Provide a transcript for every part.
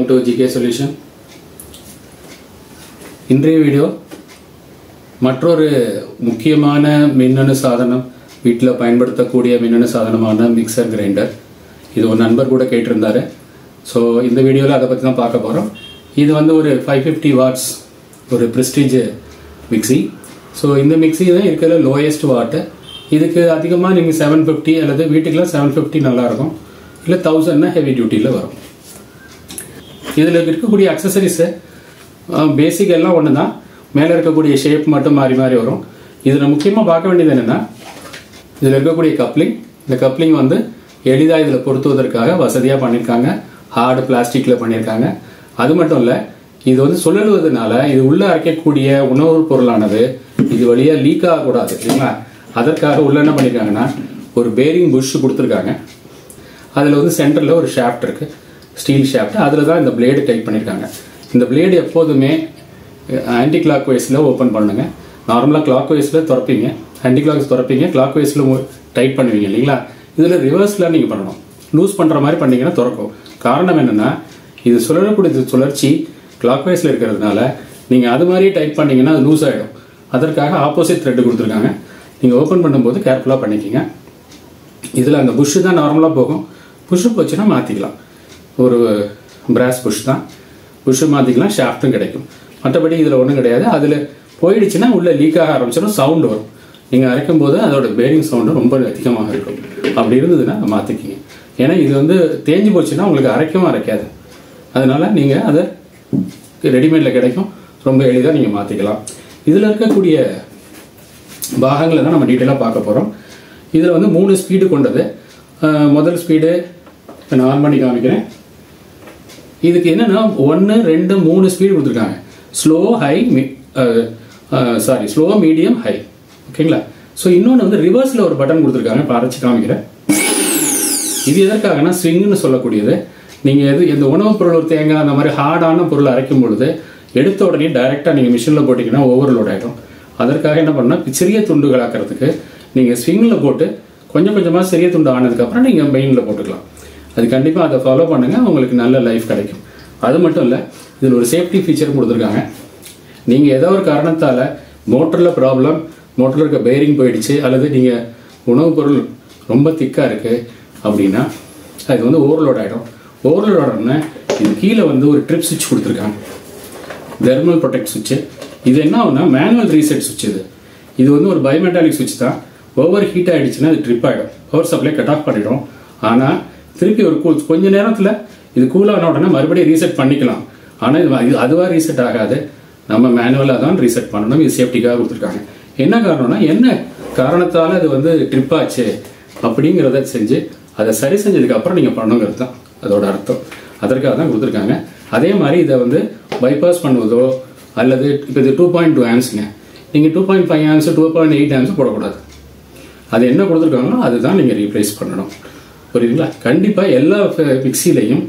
Welcome to GK Solution. இன்றைய video மற்றொரு முக்கியமான மின்னணு சாதனம், வீட்டில் பயன்படுத்தக்கூடிய மின்னணு சாதனமான மிக்சர் கிரைண்டர். இது ஒரு நண்பர் கூட கேட்டிருந்தாரு. ஸோ இந்த வீடியோவில் அதை பற்றி தான் பார்க்க போகிறோம். இது வந்து ஒரு 550 வாட்ஸ் ஒரு ப்ரெஸ்டீஜ் மிக்சி. ஸோ இந்த மிக்சி தான் இருக்கிற லோயஸ்ட் வாட்டு. இதுக்கு அதிகமாக நீங்கள் 750 அல்லது வீட்டுக்கெலாம் 750 நல்லாயிருக்கும், இல்லை 1000 ஹெவி டியூட்டியில் வரும். இதில் இருக்கக்கூடிய அக்சசரிஸு பேசிக் எல்லாம் ஒன்று தான், மேலே இருக்கக்கூடிய ஷேப் மட்டும் மாறி மாறி வரும். இதில் முக்கியமாக பார்க்க வேண்டியது என்னென்னா, இதில் இருக்கக்கூடிய கப்ளிங், இந்த கப்ளிங் வந்து எளிதாக இதில் பொருத்துவதற்காக வசதியாக பண்ணியிருக்காங்க. ஹார்டு பிளாஸ்டிக்கில் பண்ணியிருக்காங்க. அது மட்டும் இல்லை, இது வந்து சுழலுவதனால இது உள்ளே அரைக்கக்கூடிய உணவுப் பொருளானது இது வழியாக லீக் ஆகக்கூடாது இல்லைங்களா. அதற்காக உள்ள என்ன பண்ணியிருக்காங்கன்னா, ஒரு பேரிங் புஷ் கொடுத்துருக்காங்க. அதில் வந்து சென்டரில் ஒரு ஷாஃப்ட் இருக்குது, ஸ்டீல் ஷாஃப்ட். அதில் தான் இந்த பிளேடு டைட் பண்ணியிருக்காங்க. இந்த பிளேடு எப்போதுமே ஆன்டி கிளாக் வைஸில் ஓப்பன் பண்ணுங்க. நார்மலாக கிளாக் வைஸில் திறப்பீங்க, ஆன்டி கிளாக் திறப்பீங்க, கிளாக் வைஸில் டைட் பண்ணுவீங்க இல்லைங்களா. இதில் ரிவர்ஸில் நீங்கள் பண்ணணும். லூஸ் பண்ணுற மாதிரி பண்ணிங்கன்னா திறக்கும். காரணம் என்னென்னா, இது சுழலக்கூடிய சுழற்சி கிளாக் வைஸில் இருக்கிறதுனால நீங்கள் அது மாதிரியே டைட் பண்ணிங்கன்னா அது லூஸ் ஆகிடும். அதற்காக ஆப்போசிட் த்ரெட்டு கொடுத்துருக்காங்க. நீங்கள் ஓப்பன் பண்ணும்போது கேர்ஃபுல்லாக பண்ணிக்கிங்க. இதில் அந்த புஷ்ஷு தான் நார்மலாக போகும். புஷ்ஷு போச்சுன்னா மாற்றிக்கலாம். ஒரு பிராஸ் புஷ் தான், புஷ்ஷு மாற்றிக்கலாம், ஷாஃப்ட்டும் கிடைக்கும். மற்றபடி இதில் ஒன்றும் கிடையாது. அதில் போயிடுச்சுன்னா உள்ளே லீக் ஆக ஆரம்பிச்சிடும், சவுண்டு வரும். நீங்கள் அரைக்கும் போது அதோட பேரிங் சவுண்டு ரொம்ப அதிகமாக இருக்கும். அப்படி இருந்ததுன்னா மாற்றிக்கிங்க. ஏன்னா இது வந்து தேஞ்சு போச்சுன்னா உங்களுக்கு அரைக்கவும் அரைக்காது. அதனால் நீங்கள் அதை ரெடிமேடில் கிடைக்கும், ரொம்ப எளிதாக நீங்கள் மாற்றிக்கலாம். இதில் இருக்கக்கூடிய பாகங்களை தான் நம்ம டீட்டெயிலாக பார்க்க போகிறோம். இதில் வந்து 3 ஸ்பீடு கொண்டது. முதல் ஸ்பீடு நான் ஆன் பண்ணி காமிக்கிறேன். இதுக்கு என்னென்னா 1, 2, 3 ஸ்பீடு கொடுத்துருக்காங்க. Slow medium high. ஓகேங்களா. ஸோ இன்னொன்று வந்து ரிவர்ஸில் ஒரு பட்டன் கொடுத்துருக்காங்க. இப்போ அரைச்சி காமிக்கிறேன். இது எதற்காகனா ஸ்விங்னு சொல்லக்கூடியது. நீங்கள் எந்த உணவுப் பொருள், ஒரு தேங்காய் அந்த மாதிரி ஹார்டான பொருள் அரைக்கும் பொழுது எடுத்த உடனே டைரெக்டாக நீங்கள் மிஷினில் போட்டிங்கன்னா ஓவர்லோட் ஆகிடும். அதற்காக என்ன பண்ணால், சிறிய துண்டுகளாக்கிறதுக்கு நீங்கள் ஸ்விங்கில் போட்டு கொஞ்சம் கொஞ்சமாக சிறிய துண்டு ஆனதுக்கப்புறம் நீங்கள் மெயினில் போட்டுக்கலாம். அது கண்டிப்பாக அதை ஃபாலோ பண்ணுங்கள், உங்களுக்கு நல்ல லைஃப் கிடைக்கும். அது மட்டும் இல்லை, இதில் ஒரு சேஃப்டி ஃபீச்சர் கொடுத்துருக்காங்க. நீங்கள் ஏதோ ஒரு காரணத்தால் மோட்டரில் ப்ராப்ளம், மோட்டரில் இருக்க பேரிங் போயிடுச்சு, அல்லது நீங்கள் உணவுப் பொருள் ரொம்ப திக்காக இருக்குது அப்படின்னா அது வந்து ஓவர்லோட் ஆகிடும். ஓவர்லோட் ஆகிடணும்னா இது கீழே வந்து ஒரு ட்ரிப் சுவிட்ச் கொடுத்துருக்காங்க, தெர்மல் ப்ரொடெக்ட் சுவிட்சு. இது என்ன ஆகுனா மேனுவல் ரீசெட் சுவிட்ச். இது வந்து ஒரு பயோமெட்டாலிக் சுவிட்ச் தான். ஓவர் ஹீட் ஆகிடுச்சுன்னா அது ட்ரிப் ஆகிடும், பவர் சப்ளை கட் ஆஃப் பண்ணிடும். ஆனால் திருப்பி ஒரு கொஞ்ச நேரத்தில் இது கூலான உடனே மறுபடியும் ரீசெட் பண்ணிக்கலாம். ஆனால் இது அதுவாக ரீசெட் ஆகாது, நம்ம மேனுவலாக தான் ரீசெட் பண்ணணும். இது சேஃப்டிக்காக கொடுத்துருக்காங்க. என்ன காரணம்னா, என்ன காரணத்தால் அது வந்து ட்ரிப் ஆச்சு அப்படிங்கிறத செஞ்சு அதை சரி செஞ்சதுக்கப்புறம் நீங்கள் பண்ணணுங்கிறது தான் அதோட அர்த்தம். அதற்காக தான் கொடுத்துருக்காங்க. அதே மாதிரி இதை வந்து பைபாஸ் பண்ணுவதோ அல்லது இப்போ இது 2.2 ஆம்ஸுங்க, நீங்கள் 2.5 ஆம்ஸு 2.8 ஆம்ஸு போடக்கூடாது. அது என்ன கொடுத்துருக்காங்களோ அதுதான் நீங்கள் ரீப்ளேஸ் பண்ணணும். புரியுதுங்களா. கண்டிப்பாக எல்லா மிக்சிலையும்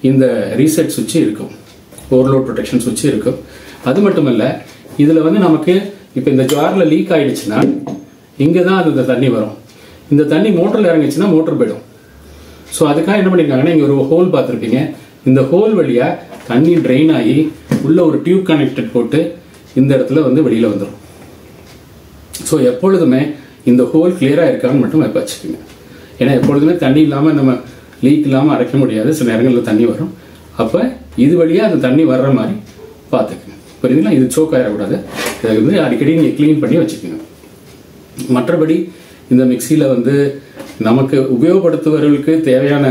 இந்த ரீசெட் சுவிட்சு இருக்கும், ஓவர்லோட் ப்ரொடெக்ஷன் சுவிட்சு இருக்கும். அது மட்டும் இல்லை, இதில் வந்து நமக்கு இப்போ இந்த ஜாரில் லீக் ஆகிடுச்சுன்னா இங்கே தான் அது இந்த தண்ணி வரும். இந்த தண்ணி மோட்டரில் இறங்கிச்சுன்னா மோட்டர் போயிடும். ஸோ அதுக்காக என்ன பண்ணியிருக்காங்கன்னா, இங்கே ஒரு ஹோல் பார்த்துருப்பீங்க. இந்த ஹோல் வழியாக தண்ணி ட்ரெயின் ஆகி உள்ள ஒரு டியூப் கனெக்டட் போட்டு இந்த இடத்துல வந்து வெளியில் வந்துடும். ஸோ எப்பொழுதுமே இந்த ஹோல் கிளியராக இருக்கான்னு மட்டும் வச்சுக்கோங்க. ஏன்னா எப்பொழுதுமே தண்ணி இல்லாமல் நம்ம லீக் இல்லாமல் அரைக்க முடியாது. சில நேரங்களில் தண்ணி வரும். அப்போ இது வழியாக அந்த தண்ணி வர்ற மாதிரி பார்த்துக்குங்க. புரியுதுங்களா. இது சோக் ஆகிடக்கூடாது. இதை வந்து அடிக்கடி நீங்கள் க்ளீன் பண்ணி வச்சுக்கோங்க. மற்றபடி இந்த மிக்சியில் வந்து நமக்கு உபயோகப்படுத்துவவர்களுக்கு தேவையான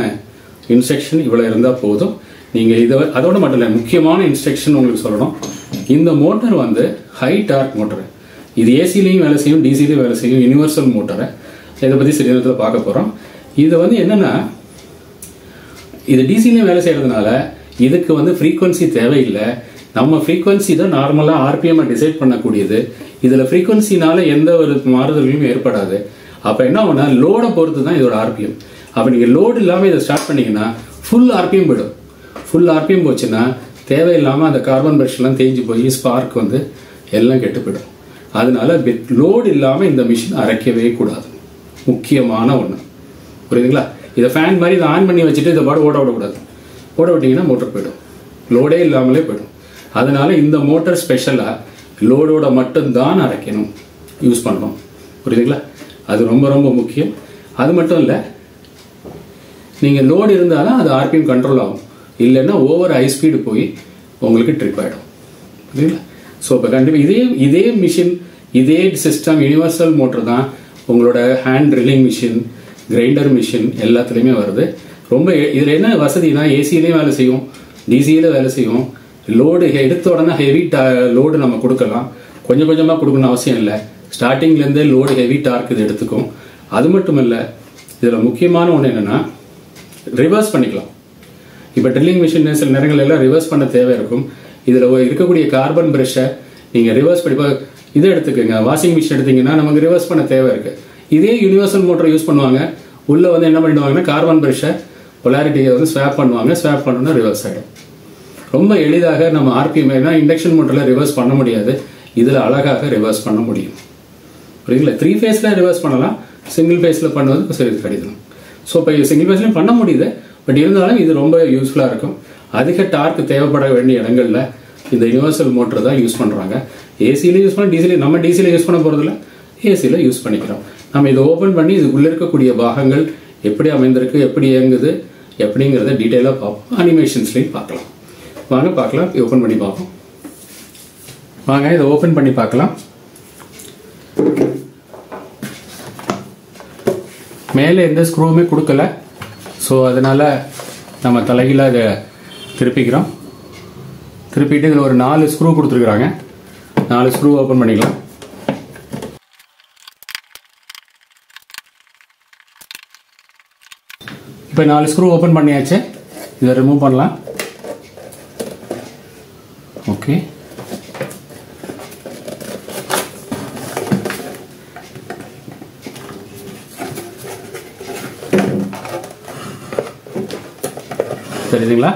இன்ஸ்ட்ரக்ஷன் இவ்வளோ இருந்தால் போதும். நீங்கள் இதை அதோட மட்டும் இல்லை, முக்கியமான இன்ஸ்ட்ரக்ஷன் உங்களுக்கு சொல்லணும். இந்த மோட்டர் வந்து ஹை டார்க் மோட்டரு. இது ஏசிலையும் வேலை செய்யும், டிசிலையும் வேலை செய்யும், யூனிவர்சல் மோட்டரை. இதை பற்றி சில நேரத்தில் பார்க்க போகிறோம். இது வந்து என்னென்னா, இது டிசிலையும் வேலை செய்கிறதுனால இதுக்கு வந்து ஃப்ரீக்வன்சி தேவையில்லை. நம்ம ஃப்ரீக்வன்சி தான் நார்மலாக ஆர்பிஎம்மை டிசைட் பண்ணக்கூடியது. இதில் ஃப்ரீக்வன்சினால எந்த ஒரு மாறுதல்களும் ஏற்படாது. அப்போ என்ன ஆகுனா, லோடை பொறுத்து தான் இதோட ஆர்பிஎம். அப்போ நீங்கள் லோடு இல்லாமல் இதை ஸ்டார்ட் பண்ணிங்கன்னா ஃபுல் ஆர்பிஎம் போயிடும். ஃபுல் ஆர்பிஎம் போச்சுன்னா தேவையில்லாமல் அந்த கார்பன் பிரஷ்லாம் தேஞ்சு போய் ஸ்பார்க் வந்து எல்லாம் கெட்டு போயிடும். அதனால லோடு இல்லாமல் இந்த மிஷின் அரைக்கவே கூடாது, முக்கியமான ஒன்று. புரியுதுங்களா. இதை ஃபேன் மாதிரி இதை ஆன் பண்ணி வச்சுட்டு இதை பாடு ஓட விடக்கூடாது. ஓட விட்டிங்கன்னா மோட்டர் போயிடும். லோடே இல்லாமலே போயிடும். அதனால இந்த மோட்டர் ஸ்பெஷலாக லோடோட மட்டும்தான் அரைக்கணும், யூஸ் பண்ணணும். புரியுதுங்களா? அது ரொம்ப ரொம்ப முக்கியம். அது மட்டும் இல்லை, நீங்கள் லோடு இருந்தாலும் அது ஆர்பிஎம் கண்ட்ரோல் ஆகும், இல்லைன்னா ஓவர் ஹை ஸ்பீடு போய் உங்களுக்கு ட்ரிப் ஆகிடும். புரியுதுங்களா? ஸோ இப்போ கண்டிப்பாக இதே மிஷின், இதே சிஸ்டம், யூனிவர்சல் மோட்டர் தான் உங்களோட hand drilling machine, grinder machine எல்லாத்துலேயுமே வருது. ரொம்ப இதில் என்ன வசதினா, ஏசியிலையும் வேலை செய்யும், டிசியில் வேலை செய்யும். லோடு எடுத்த உடனே ஹெவி லோடு நம்ம கொடுக்கலாம், கொஞ்சம் கொஞ்சமாக கொடுக்கணும் அவசியம் இல்லை. ஸ்டார்டிங்லேருந்தே லோடு ஹெவி டார்க் இது எடுத்துக்கும். அது மட்டும் இல்லை, இதில் முக்கியமான ஒன்று என்னென்னா ரிவர்ஸ் பண்ணிக்கலாம். இப்போ ட்ரில்லிங் மிஷின் சில நேரங்கள் எல்லாம் ரிவர்ஸ் பண்ண தேவை இருக்கும். இதில் இருக்கக்கூடிய கார்பன் ப்ரஷ்ஷை நீங்கள் ரிவர்ஸ் பண்ணி, இதை எடுத்துக்கோங்க, வாஷிங் மிஷின் எடுத்தீங்கன்னா நமக்கு ரிவர்ஸ் பண்ண தேவை இருக்குது. இதே யூனிவர்சல் மோட்டர் யூஸ் பண்ணுவாங்க, உள்ளே வந்து என்ன பண்ணிடுவாங்கன்னா கார்பன் ப்ரஷ்ஷை பொலாரிட்டியை வந்து ஸ்வாப் பண்ணுவாங்க, ஸ்வாப் பண்ணணும்னா ரிவர்ஸ் ஆகிடும். ரொம்ப எளிதாக நம்ம ஆர்பிஎம் இண்டக்ஷன் மோட்டரில் ரிவர்ஸ் பண்ண முடியாது, இதில் அழகாக ரிவர்ஸ் பண்ண முடியும். புரியுதுங்களா? 3 ஃபேஸில் ரிவர்ஸ் பண்ணலாம், சிங்கிள் ஃபேஸில் பண்ணுவது சரி கடிதம். ஸோ இப்போ சிங்கிள் ஃபேஸ்லையும் பண்ண முடியுது, பட் இருந்தாலும் இது ரொம்ப யூஸ்ஃபுல்லாக இருக்கும். அதிக டார்க் தேவைப்பட வேண்டிய இடங்களில் இந்த யூனிவர்சல் மோட்டர் தான் யூஸ் பண்ணுறாங்க. ஏசியில் யூஸ் பண்ண, டிசியில் நம்ம டிசியில் யூஸ் பண்ண போகிறதில்ல, ஏசியில் யூஸ் பண்ணிக்கிறோம். நம்ம இதை ஓப்பன் பண்ணி இதுக்குள்ளே இருக்கக்கூடிய பாகங்கள் எப்படி அமைந்திருக்கு, எப்படி இயங்குது எப்படிங்கிறத டீட்டெயிலாக பார்ப்போம். அனிமேஷன்ஸ்லையும் பார்க்கலாம். வாங்க பார்க்கலாம். ஓப்பன் பண்ணி பார்ப்போம். வாங்க இதை ஓப்பன் பண்ணி பார்க்கலாம். மேலே எந்த ஸ்க்ரூவுமே கொடுக்கல, ஸோ அதனால் நம்ம தலைகீழ இதை திருப்பிக்கிறோம். திருப்பிட்டு இதில் ஒரு 4 ஸ்க்ரூ கொடுத்துருக்குறாங்க. 4 ஸ்க்ரூ ஓப்பன் பண்ணிக்கலாம். இப்போ 4 ஸ்க்ரூ ஓப்பன் பண்ணியாச்சு. இதை ரிமூவ் பண்ணலாம். ஓகே, தெரியுதுங்களா?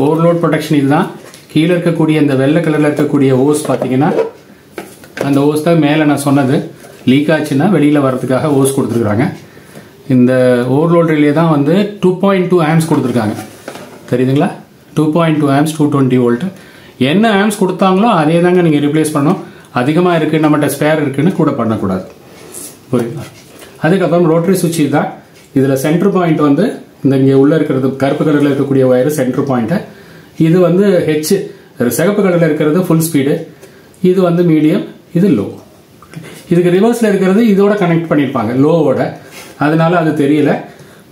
ஓவர்லோட் ப்ரொடெக்ஷன் இதுதான். கீழே இருக்கக்கூடிய இந்த வெள்ளை கலரில் இருக்கக்கூடிய ஓஸ் பார்த்தீங்கன்னா, அந்த ஓஸ் தான் மேலே நான் சொன்னது, லீக் ஆச்சுன்னா வெளியில் வரதுக்காக ஓஸ் கொடுத்துருக்குறாங்க. இந்த ஓவர்லோட் ரிலே தான் வந்து 2.2 ஆம்ஸ் கொடுத்துருக்காங்க. தெரியுதுங்களா? 2.2 ஆம்ஸ், 220 வோல்ட். என்ன ஆம்ஸ் கொடுத்தாங்களோ அதே தாங்க நீங்கள் ரிப்ளேஸ் பண்ணணும். அதிகமாக இருக்குது, நம்மகிட்ட ஸ்பேர் இருக்குன்னு கூட பண்ணக்கூடாது. புரியுதுங்களா? அதுக்கப்புறம் ரோட்டரி சுவிட்ச் தான். இதில் சென்டர் பாயிண்ட் வந்து இந்த இங்கே உள்ளே இருக்கிறது கருப்பு கலரில் இருக்கக்கூடிய ஒயர் சென்டர் பாயிண்ட்டு. இது வந்து சிகப்பு கலரில் இருக்கிறது ஃபுல் ஸ்பீடு, இது வந்து மீடியம், இது லோ. இதுக்கு ரிவர்ஸில் இருக்கிறது இதோட கனெக்ட் பண்ணியிருப்பாங்க லோவோட, அதனால அது தெரியல.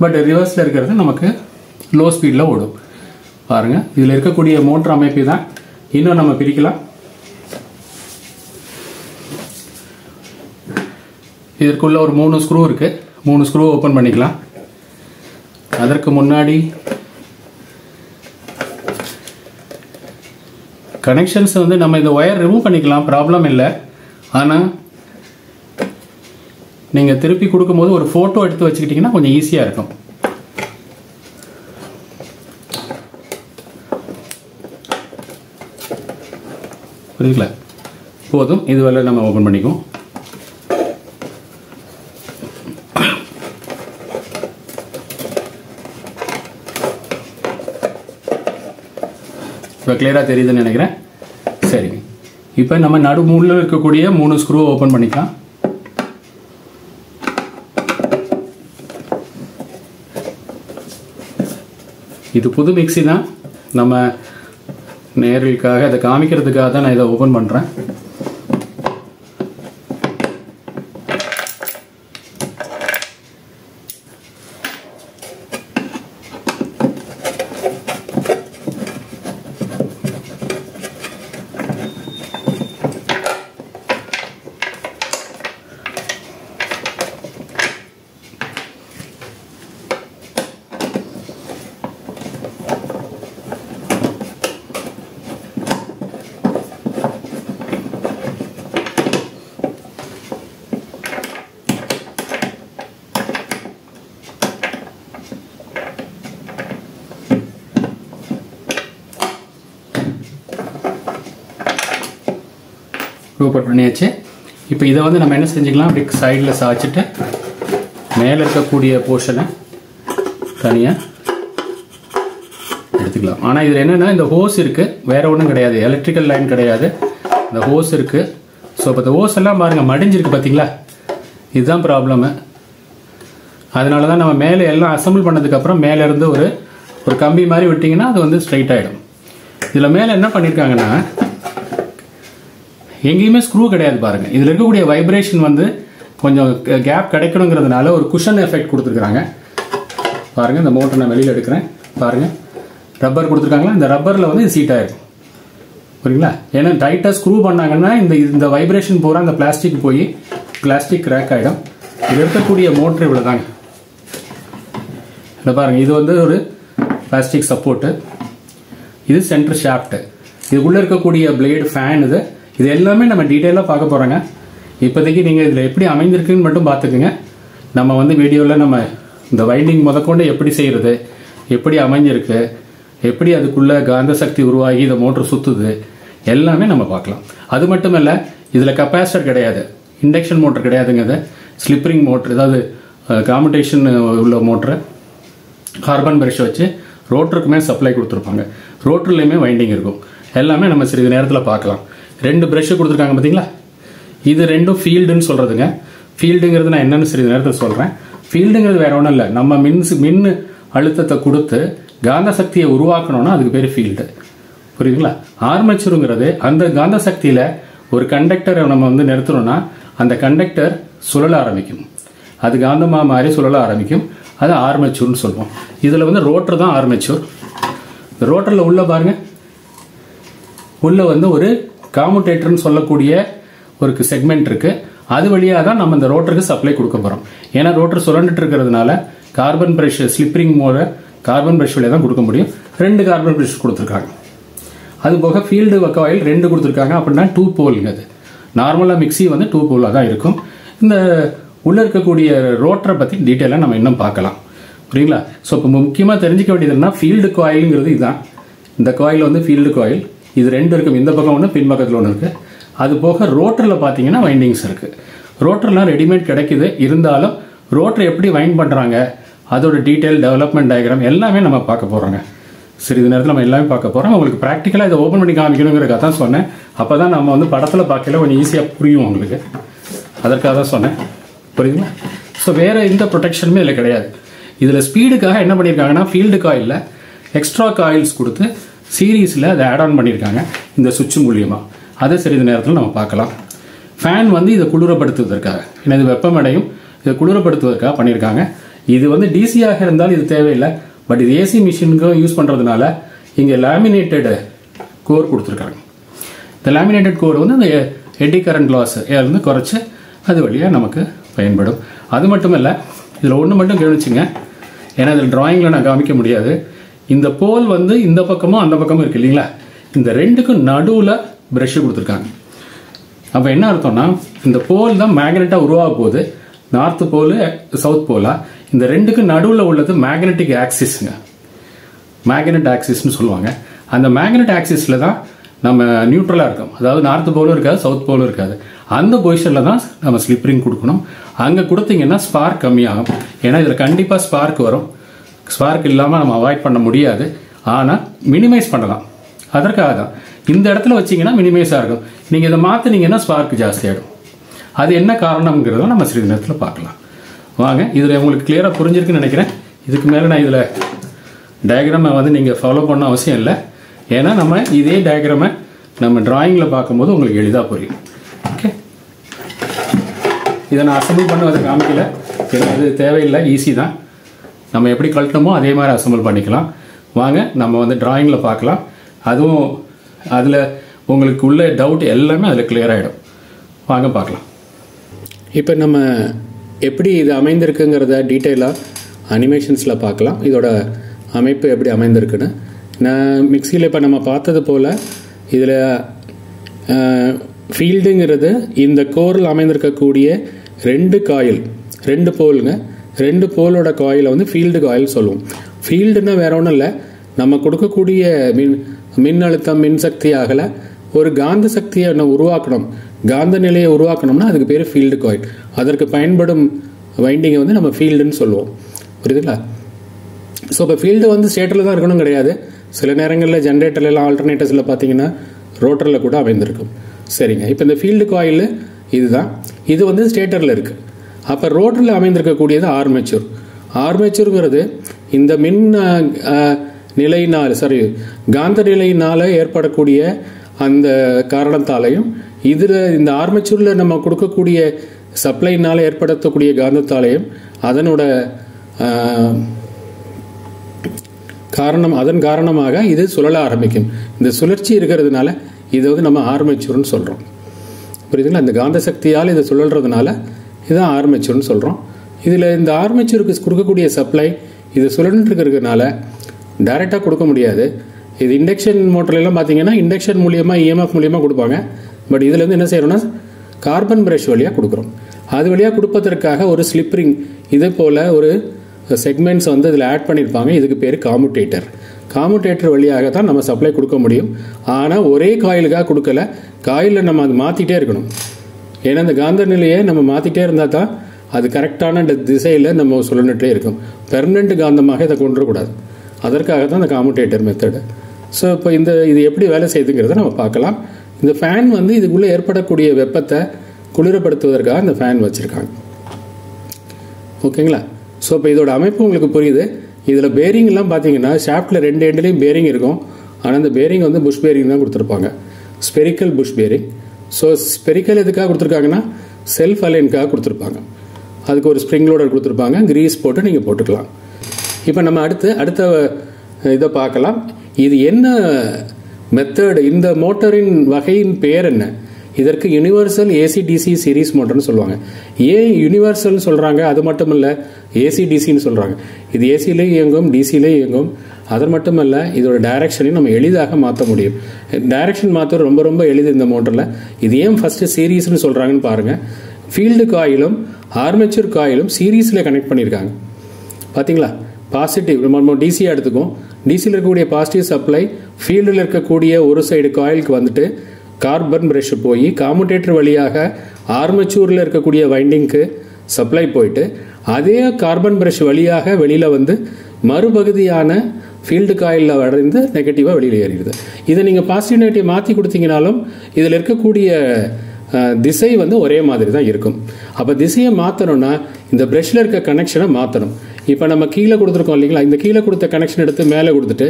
பட் ரிவர்ஸில் இருக்கிறது நமக்கு லோ ஸ்பீடில் ஓடும். பாருங்க, இதில் இருக்கக்கூடிய மோட்டர் அமைப்பு தான். இன்னும் நம்ம பிரிக்கலாம். இதற்குள்ள ஒரு 3 ஸ்க்ரூ இருக்கு. 3 ஸ்க்ரூ ஓப்பன் பண்ணிக்கலாம். அதற்கு முன்னாடி கனெக்ஷன்ஸ் வந்து நம்ம இந்த ஒயர் ரிமூவ் பண்ணிக்கலாம், ப்ராப்ளம் இல்லை. ஆனால் நீங்கள் திருப்பி கொடுக்கும்போது ஒரு ஃபோட்டோ எடுத்து வச்சுக்கிட்டிங்கன்னா கொஞ்சம் ஈஸியாக இருக்கும். புரியுதுங்களா? போதும், இதுவரை நம்ம ஓப்பன் பண்ணிக்குவோம். இப்போ கிளியராக தெரியுதுன்னு நினைக்கிறேன். சரிங்க, இப்போ நம்ம நடுமூலில் இருக்கக்கூடிய 3 ஸ்க்ரூ ஓப்பன் பண்ணிக்கலாம். இது புது மிக்ஸி தான், நம்ம நேர்களுக்காக அதை காமிக்கிறதுக்காக தான் நான் இதை ஓப்பன் பண்ணுறேன். ஓப்பன் பண்ணியாச்சு. இப்போ இதை வந்து நம்ம என்ன செஞ்சுக்கலாம், அப்படி சைடில் சாய்ச்சிட்டு மேலே இருக்கக்கூடிய போர்ஷனை தனியாக எடுத்துக்கலாம். ஆனால் இதில் என்னென்னா இந்த ஹோஸ் இருக்குது, வேற ஒன்றும் கிடையாது, எலக்ட்ரிக்கல் லைன் கிடையாது, இந்த ஹோஸ் இருக்குது. ஸோ இப்போ இந்த ஹோஸ் எல்லாம் பாருங்கள் மடிஞ்சிருக்கு பார்த்தீங்களா, இதுதான் ப்ராப்ளமு. அதனால தான் நம்ம மேலே எல்லாம் அசம்பிள் பண்ணதுக்கப்புறம் மேலே இருந்து ஒரு கம்பி மாதிரி விட்டிங்கன்னா அது வந்து ஸ்ட்ரைட் ஆகிடும். இதில் மேலே என்ன பண்ணியிருக்காங்கன்னா எங்கேயுமே ஸ்க்ரூ கிடையாது பாருங்கள். இதில் இருக்கக்கூடிய வைப்ரேஷன் வந்து கொஞ்சம் கேப் கிடைக்கணுங்கிறதுனால ஒரு குஷன் எஃபெக்ட் கொடுத்துருக்குறாங்க பாருங்கள். இந்த மோட்டர் நான் வெளியில் எடுக்கிறேன் பாருங்கள், ரப்பர் கொடுத்துருக்காங்களா, இந்த ரப்பரில் வந்து இது சீட் ஆகிடும் புரியுங்களா. ஏன்னா டைட்டாக ஸ்க்ரூ பண்ணாங்கன்னா இந்த வைப்ரேஷன் பூரா இந்த பிளாஸ்டிக் போய் பிளாஸ்டிக் கிராக் ஆகிடும். இது இருக்கக்கூடிய மோட்டர் இவ்வளோ தாங்க. இதை பாருங்கள், இது வந்து ஒரு பிளாஸ்டிக் சப்போர்ட்டு, இது சென்டர் ஷாஃப்ட்டு, இதுக்குள்ளே இருக்கக்கூடிய பிளேடு ஃபேன், இது எல்லாமே நம்ம டீட்டெயிலாக பார்க்க போகிறோங்க. இப்போதைக்கு நீங்கள் இதில் எப்படி அமைந்திருக்குன்னு மட்டும் பார்த்துக்குங்க. நம்ம வந்து வீடியோவில் நம்ம இந்த வைண்டிங் முதற்கொண்டு எப்படி செய்கிறது, எப்படி அமைஞ்சிருக்கு, எப்படி அதுக்குள்ளே காந்த சக்தி உருவாகி இந்த மோட்டர் சுற்றுது எல்லாமே நம்ம பார்க்கலாம். அது மட்டும் இல்லை, இதில் கப்பாசிட்டர் கிடையாது, இண்டக்ஷன் மோட்டர் கிடையாதுங்க. அது ஸ்லிப்பரிங் மோட்ரு, அதாவது காம்படேஷன் உள்ள மோட்ரு, கார்பன் பிரஷ் வச்சு ரோட்டருக்குமே சப்ளை கொடுத்துருப்பாங்க. ரோட்டர்லேயுமே வைண்டிங் இருக்கும். எல்லாமே நம்ம சிறிது நேரத்தில் பார்க்கலாம். 2 ப்ரஷ்ஷு கொடுத்துருக்காங்க பார்த்தீங்களா, இது ரெண்டும் ஃபீல்டுன்னு சொல்கிறதுங்க. ஃபீல்டுங்கிறது நான் என்னென்னு சிறிது நேரத்தில் சொல்கிறேன். ஃபீல்டுங்கிறது வேற ஒன்றும் இல்லை, நம்ம மின் அழுத்தத்தை கொடுத்து காந்த சக்தியை உருவாக்கணும்னா அதுக்கு பேர் ஃபீல்டு புரியுதுங்களா. ஆர்மேச்சருங்கிறது அந்த காந்த சக்தியில் ஒரு கண்டக்டரை நம்ம வந்து நிறுத்தணும்னா அந்த கண்டக்டர் சுழல ஆரம்பிக்கும், அது காந்தமாக மாறி சுழல ஆரம்பிக்கும், அது ஆர்மேச்சூர்னு சொல்லுவோம். இதில் வந்து ரோட்டர் தான் ஆர்மேச்சூர். இந்த ரோட்டரில் உள்ள பாருங்க, உள்ள வந்து ஒரு காமுடேட்டர்னு சொல்லக்கூடிய ஒரு செக்மெண்ட் இருக்கு. அது வழியாக தான் நம்ம இந்த ரோட்டருக்கு சப்ளை கொடுக்க போகிறோம். ஏன்னா ரோட்டர் சுரண்டுட்டு இருக்கிறதுனால கார்பன் பிரஷ் ஸ்லிப்பரிங் மோட கார்பன் பிரஷ் வழியாக தான் கொடுக்க முடியும். 2 கார்பன் பிரஷ் கொடுத்துருக்காங்க. அது போக ஃபீல்டு காயில் 2 கொடுத்துருக்காங்க. அப்படின்னா 2 போலுங்க. அது நார்மலாக மிக்சி வந்து 2 போலாக தான் இருக்கும். இந்த உள்ளே இருக்கக்கூடிய ரோட்டரை பற்றி டீட்டெயிலாக நம்ம இன்னும் பார்க்கலாம் புரியுங்களா. ஸோ இப்போ முக்கியமாக தெரிஞ்சிக்க வேண்டியதுன்னா ஃபீல்டு காயிலுங்கிறது இதுதான். இந்த காயில் வந்து ஃபீல்டு காயில், இது 2 இருக்கும், இந்த பக்கம் ஒன்று பின்பக்கத்தில் ஒன்று இருக்குது. அது போக ரோட்டரில் பார்த்தீங்கன்னா வைண்டிங்ஸ் இருக்குது. ரோட்டர்லாம் ரெடிமேட் கிடைக்குது, இருந்தாலும் ரோட்டர் எப்படி வைண்ட் பண்ணுறாங்க அதோட டீட்டெயில் டெவலப்மெண்ட் டயக்ராம் எல்லாமே நம்ம பார்க்க போகிறோங்க. சிறிது நேரத்தில் நம்ம எல்லாமே பார்க்க போகிறோம். உங்களுக்கு ப்ராக்டிக்கலாக இதை ஓப்பன் பண்ணி காமிக்கணுங்கிறக்காக தான் சொன்னேன். அப்போ தான் நம்ம வந்து படத்தில் பார்க்கல கொஞ்சம் ஈஸியாக புரியும் உங்களுக்கு, அதற்காக தான் சொன்னேன் புரியுதுங்களா. ஸோ வேறு எந்த ப்ரொடெக்ஷனுமே இதில் கிடையாது. இதில் ஸ்பீடுக்காக என்ன பண்ணியிருக்காங்கன்னா ஃபீல்டு காயிலில் எக்ஸ்ட்ரா காயில்ஸ் கொடுத்து சீரீஸில் அதை ஆட் ஆன் பண்ணியிருக்காங்க இந்த சுவிட்ச் மூலியமாக. அதை சிறிது நேரத்தில் நம்ம பார்க்கலாம். ஃபேன் வந்து இதை குளிரப்படுத்துவதற்காக, ஏன்னா இது வெப்பமடையும், இதை குளிரப்படுத்துவதற்காக பண்ணியிருக்காங்க. இது வந்து டிசியாக இருந்தால் இது தேவையில்லை, பட் இது ஏசி மிஷினுக்கும் யூஸ் பண்ணுறதுனால இங்கே லேமினேட்டட் கோர் கொடுத்துருக்காங்க. இந்த லேமினேட்டட் கோர் வந்து அந்த எட்டி கரண்ட் லாஸ் வந்து குறைச்சி அது வழியாக நமக்கு பயன்படும். அது மட்டும் இல்லை, இதில் ஒன்று மட்டும் கவனிச்சுங்க, ஏன்னா இதில் டிராயிங்கில் நான் காமிக்க முடியாது. இந்த போல் வந்து இந்த பக்கமும் அந்த பக்கமும் இருக்குது இல்லைங்களா, இந்த 2க்கும் நடுவில் ப்ரஷ்ஷு கொடுத்துருக்காங்க. அப்போ என்ன அர்த்தம்னா இந்த போல் தான் மேக்னெட்டாக உருவாக போகுது, நார்த் போலு சவுத் போலா. இந்த 2க்கும் நடுவில் உள்ளது மேக்னெட்டிக் ஆக்சிஸ்ங்க, மேக்னெட் ஆக்சிஸ்ன்னு சொல்லுவாங்க. அந்த மேக்னெட் ஆக்சிஸில் தான் நம்ம நியூட்ரலாக இருக்கோம், அதாவது நார்த் போலும் இருக்காது சவுத் போலும் இருக்காது. அந்த பொசிஷனில் தான் நம்ம ஸ்லிப்பரிங் கொடுக்கணும். அங்கே கொடுத்தீங்கன்னா ஸ்பார்க் கம்மியாகும். ஏன்னா இதில் கண்டிப்பாக ஸ்பார்க் வரும், ஸ்பார்க் இல்லாமல் நம்ம அவாய்ட் பண்ண முடியாது, ஆனால் மினிமைஸ் பண்ணலாம். அதற்காக தான் இந்த இடத்துல வச்சிங்கன்னா மினிமைஸாக இருக்கும். நீங்கள் இதை மாற்றினீங்கன்னா ஸ்பார்க் ஜாஸ்தியாகிடும். அது என்ன காரணம்ங்கிறத நம்ம சிறிது நேரத்தில் பார்க்கலாம் வாங்க. இதில் உங்களுக்கு கிளியராக புரிஞ்சிருக்குன்னு நினைக்கிறேன். இதுக்கு மேலே நான் இதில் டயக்ராமை வந்து நீங்கள் ஃபாலோ பண்ண அவசியம் இல்லை, ஏன்னா நம்ம இதே டயக்ராமை நம்ம டிராயிங்கில் பார்க்கும்போது உங்களுக்கு எளிதாக புரியும். ஓகே, இதை நான் அசம்பிள் பண்ண அதை காமிக்கல, அது தேவையில்லை, ஈஸி தான். நம்ம எப்படி கழட்டணுமோ அதே மாதிரி அசம்பிள் பண்ணிக்கலாம். வாங்க நம்ம வந்து டிராயிங்கில் பார்க்கலாம். அதுவும் அதில் உங்களுக்கு உள்ள டவுட் எல்லாமே அதில் கிளியர் ஆகிடும். வாங்க பார்க்கலாம். இப்போ நம்ம எப்படி இது அமைந்திருக்குங்கிறத டீட்டெயிலாக அனிமேஷன்ஸில் பார்க்கலாம். இதோட அமைப்பு எப்படி அமைந்திருக்குன்னு நான் மிக்சியில் இப்போ நம்ம பார்த்தது போல் இதில் ஃபீல்டுங்கிறது இந்த கோரில் அமைந்திருக்கக்கூடிய 2 காயில், 2 போலுங்க, 2 போலோட காயிலை வந்து ஃபீல்டு காயில் சொல்லுவோம். ஃபீல்டுன்னா வேற ஒன்றும் இல்லை, நம்ம கொடுக்கக்கூடிய மின்னழுத்தம் மின்சக்தி ஆகலை, ஒரு காந்த சக்தியை உருவாக்கணும், காந்த நிலையை உருவாக்கணும்னா அதுக்கு பேர் ஃபீல்டு காயில். அதற்கு பயன்படும் வைண்டிங்கை வந்து நம்ம ஃபீல்டுன்னு சொல்லுவோம் புரியுதுங்களா. ஸோ இப்போ ஃபீல்டு வந்து ஸ்டேட்டரில் தான் இருக்கணும் கிடையாது, சில நேரங்களில் ஜென்ரேட்டர்லாம் ஆல்டர்னேட்டர்ஸில் பார்த்தீங்கன்னா ரோட்டரில் கூட அமைந்திருக்கும். சரிங்க, இப்போ இந்த ஃபீல்டு காயில் இதுதான், இது வந்து ஸ்டேட்டரில் இருக்குது. அப்போ ரோட்டரில் அமைந்திருக்கக்கூடியது ஆர்மேச்சூர். ஆர்மேச்சூருங்கிறது இந்த மின் நிலையினால் காந்த நிலையினால் ஏற்படக்கூடிய அந்த காரணத்தாலையும் இதில் இந்த ஆர்மேச்சூரில் நம்ம கொடுக்கக்கூடிய சப்ளைனால் ஏற்படுத்தக்கூடிய காந்தத்தாலையும் அதனோட அதன் காரணமாக இது சுழல ஆரம்பிக்கும். இந்த சுழற்சி இருக்கிறதுனால இதை வந்து நம்ம ஆர்மேச்சூர்னு சொல்கிறோம். புரியுதுங்களா? இந்த காந்த சக்தியால் இதை சுழல்றதுனால இதுதான் ஆர்மேச்சூர்னு சொல்கிறோம். இதில் இந்த ஆர்மேச்சூருக்கு கொடுக்கக்கூடிய சப்ளை இது சுழன்று இருக்கிறதுனால டைரெக்டாக கொடுக்க முடியாது. இது இண்டக்ஷன் மோட்டர்லாம் பார்த்தீங்கன்னா இண்டக்ஷன் மூலியமாக இஎம்எஃப் மூலியமாக கொடுப்பாங்க. பட் இதில் வந்து என்ன செய்யறோம்னா கார்பன் பிரஷ் வழியாக கொடுக்குறோம். அது வழியாக கொடுப்பதற்காக ஒரு ஸ்லிப்ரிங் இதே போல் ஒரு செக்மெண்ட்ஸ் வந்து இதில் ஆட் பண்ணியிருப்பாங்க. இதுக்கு பேர் காமுட்டேட்டர். காமுட்டேட்டர் வழியாக தான் நம்ம சப்ளை கொடுக்க முடியும். ஆனால் ஒரே காயிலுக்காக கொடுக்கல, காயிலில் நம்ம அது மாற்றிட்டே இருக்கணும். ஏன்னா இந்த காந்த நிலையை நம்ம மாற்றிட்டே இருந்தால் தான் அது கரெக்டான திசையில் நம்ம சுழன்றுட்டே இருக்கும். பெர்மனண்ட் காந்தமாக இதை கொண்டு வரக்கூடாது. அதற்காக தான் இந்த காமுட்டேட்டர் மெத்தடு. ஸோ இப்போ இது எப்படி வேலை செய்யுதுங்கிறத நம்ம பார்க்கலாம். இந்த ஃபேன் வந்து இதுக்குள்ளே ஏற்படக்கூடிய வெப்பத்தை குளிரப்படுத்துவதற்காக இந்த ஃபேன் வச்சுருக்காங்க. ஓகேங்களா? ஸோ இப்போ இதோட அமைப்பு உங்களுக்கு புரியுது. இதில் பேரிங்லாம் பார்த்தீங்கன்னா ஷாஃப்டில் 2 எண்ட்லேயும் பேரிங் இருக்கும். ஆனால் இந்த பேரிங் வந்து புஷ் பேரிங் தான் கொடுத்துருப்பாங்க, spherical push bearing. So spherical எதுக்காக கொடுத்துருக்காங்கன்னா செல்ஃப் அலைனுக்காக கொடுத்துருப்பாங்க. அதுக்கு ஒரு ஸ்ப்ரிங் லோடர் கொடுத்துருப்பாங்க, கிரீஸ் போட்டு நீங்கள் போட்டுக்கலாம். இப்போ நம்ம அடுத்த இதை பார்க்கலாம். இது என்ன மெத்தட், இந்த மோட்டரின் வகையின் பேர் என்ன? இதற்கு யூனிவர்சல் ஏசிடிசி சீரீஸ் மோட்டர்னு சொல்லுவாங்க. ஏன் யூனிவர்சல்னு சொல்கிறாங்க? அது மட்டும் இல்லை, ஏசிடிசின்னு சொல்கிறாங்க. இது ஏசிலையும் இயங்கும், டிசிலையும் இயங்கும். அது மட்டுமல்ல, இதோட டைரக்ஷனையும் நம்ம எளிதாக மாற்ற முடியும். டைரக்ஷன் மாற்ற ரொம்ப ரொம்ப எளிது இந்த மோட்டரில். இது ஏன் ஃபஸ்ட்டு சீரீஸ்னு சொல்கிறாங்கன்னு பாருங்கள். ஃபீல்டு காயிலும் ஆர்மேச்சர் காயிலும் சீரீஸில் கனெக்ட் பண்ணியிருக்காங்க. பார்த்தீங்களா? பாசிட்டிவ் நம்ம டிசியாக எடுத்துக்கும். டிசியில் இருக்கக்கூடிய பாசிட்டிவ் சப்ளை ஃபீல்டில் இருக்கக்கூடிய ஒரு சைடு காயிலுக்கு வந்துட்டு கார்பன் பிரஷ் போய் காமுட்டேட்டர் வழியாக ஆர்மேச்சூரில் இருக்கக்கூடிய வைண்டிங்க்கு சப்ளை போயிட்டு அதே கார்பன் பிரஷ் வழியாக வெளியில் வந்து மறுபகுதியான ஃபீல்டு காயிலில் வரைந்து நெகட்டிவாக வெளியில் ஏறிடுது. இதை நீங்கள் பாசிட்டிவ் நெகட்டிவ் மாற்றி கொடுத்தீங்கனாலும் இதில் இருக்கக்கூடிய திசை வந்து ஒரே மாதிரி தான் இருக்கும். அப்போ திசையை மாற்றணும்னா இந்த பிரஷ்ல இருக்க கனெக்ஷனை மாற்றணும். இப்போ நம்ம கீழே கொடுத்துருக்கோம் இல்லைங்களா? இந்த கீழே கொடுத்த கனெக்ஷன் எடுத்து மேலே கொடுத்துட்டு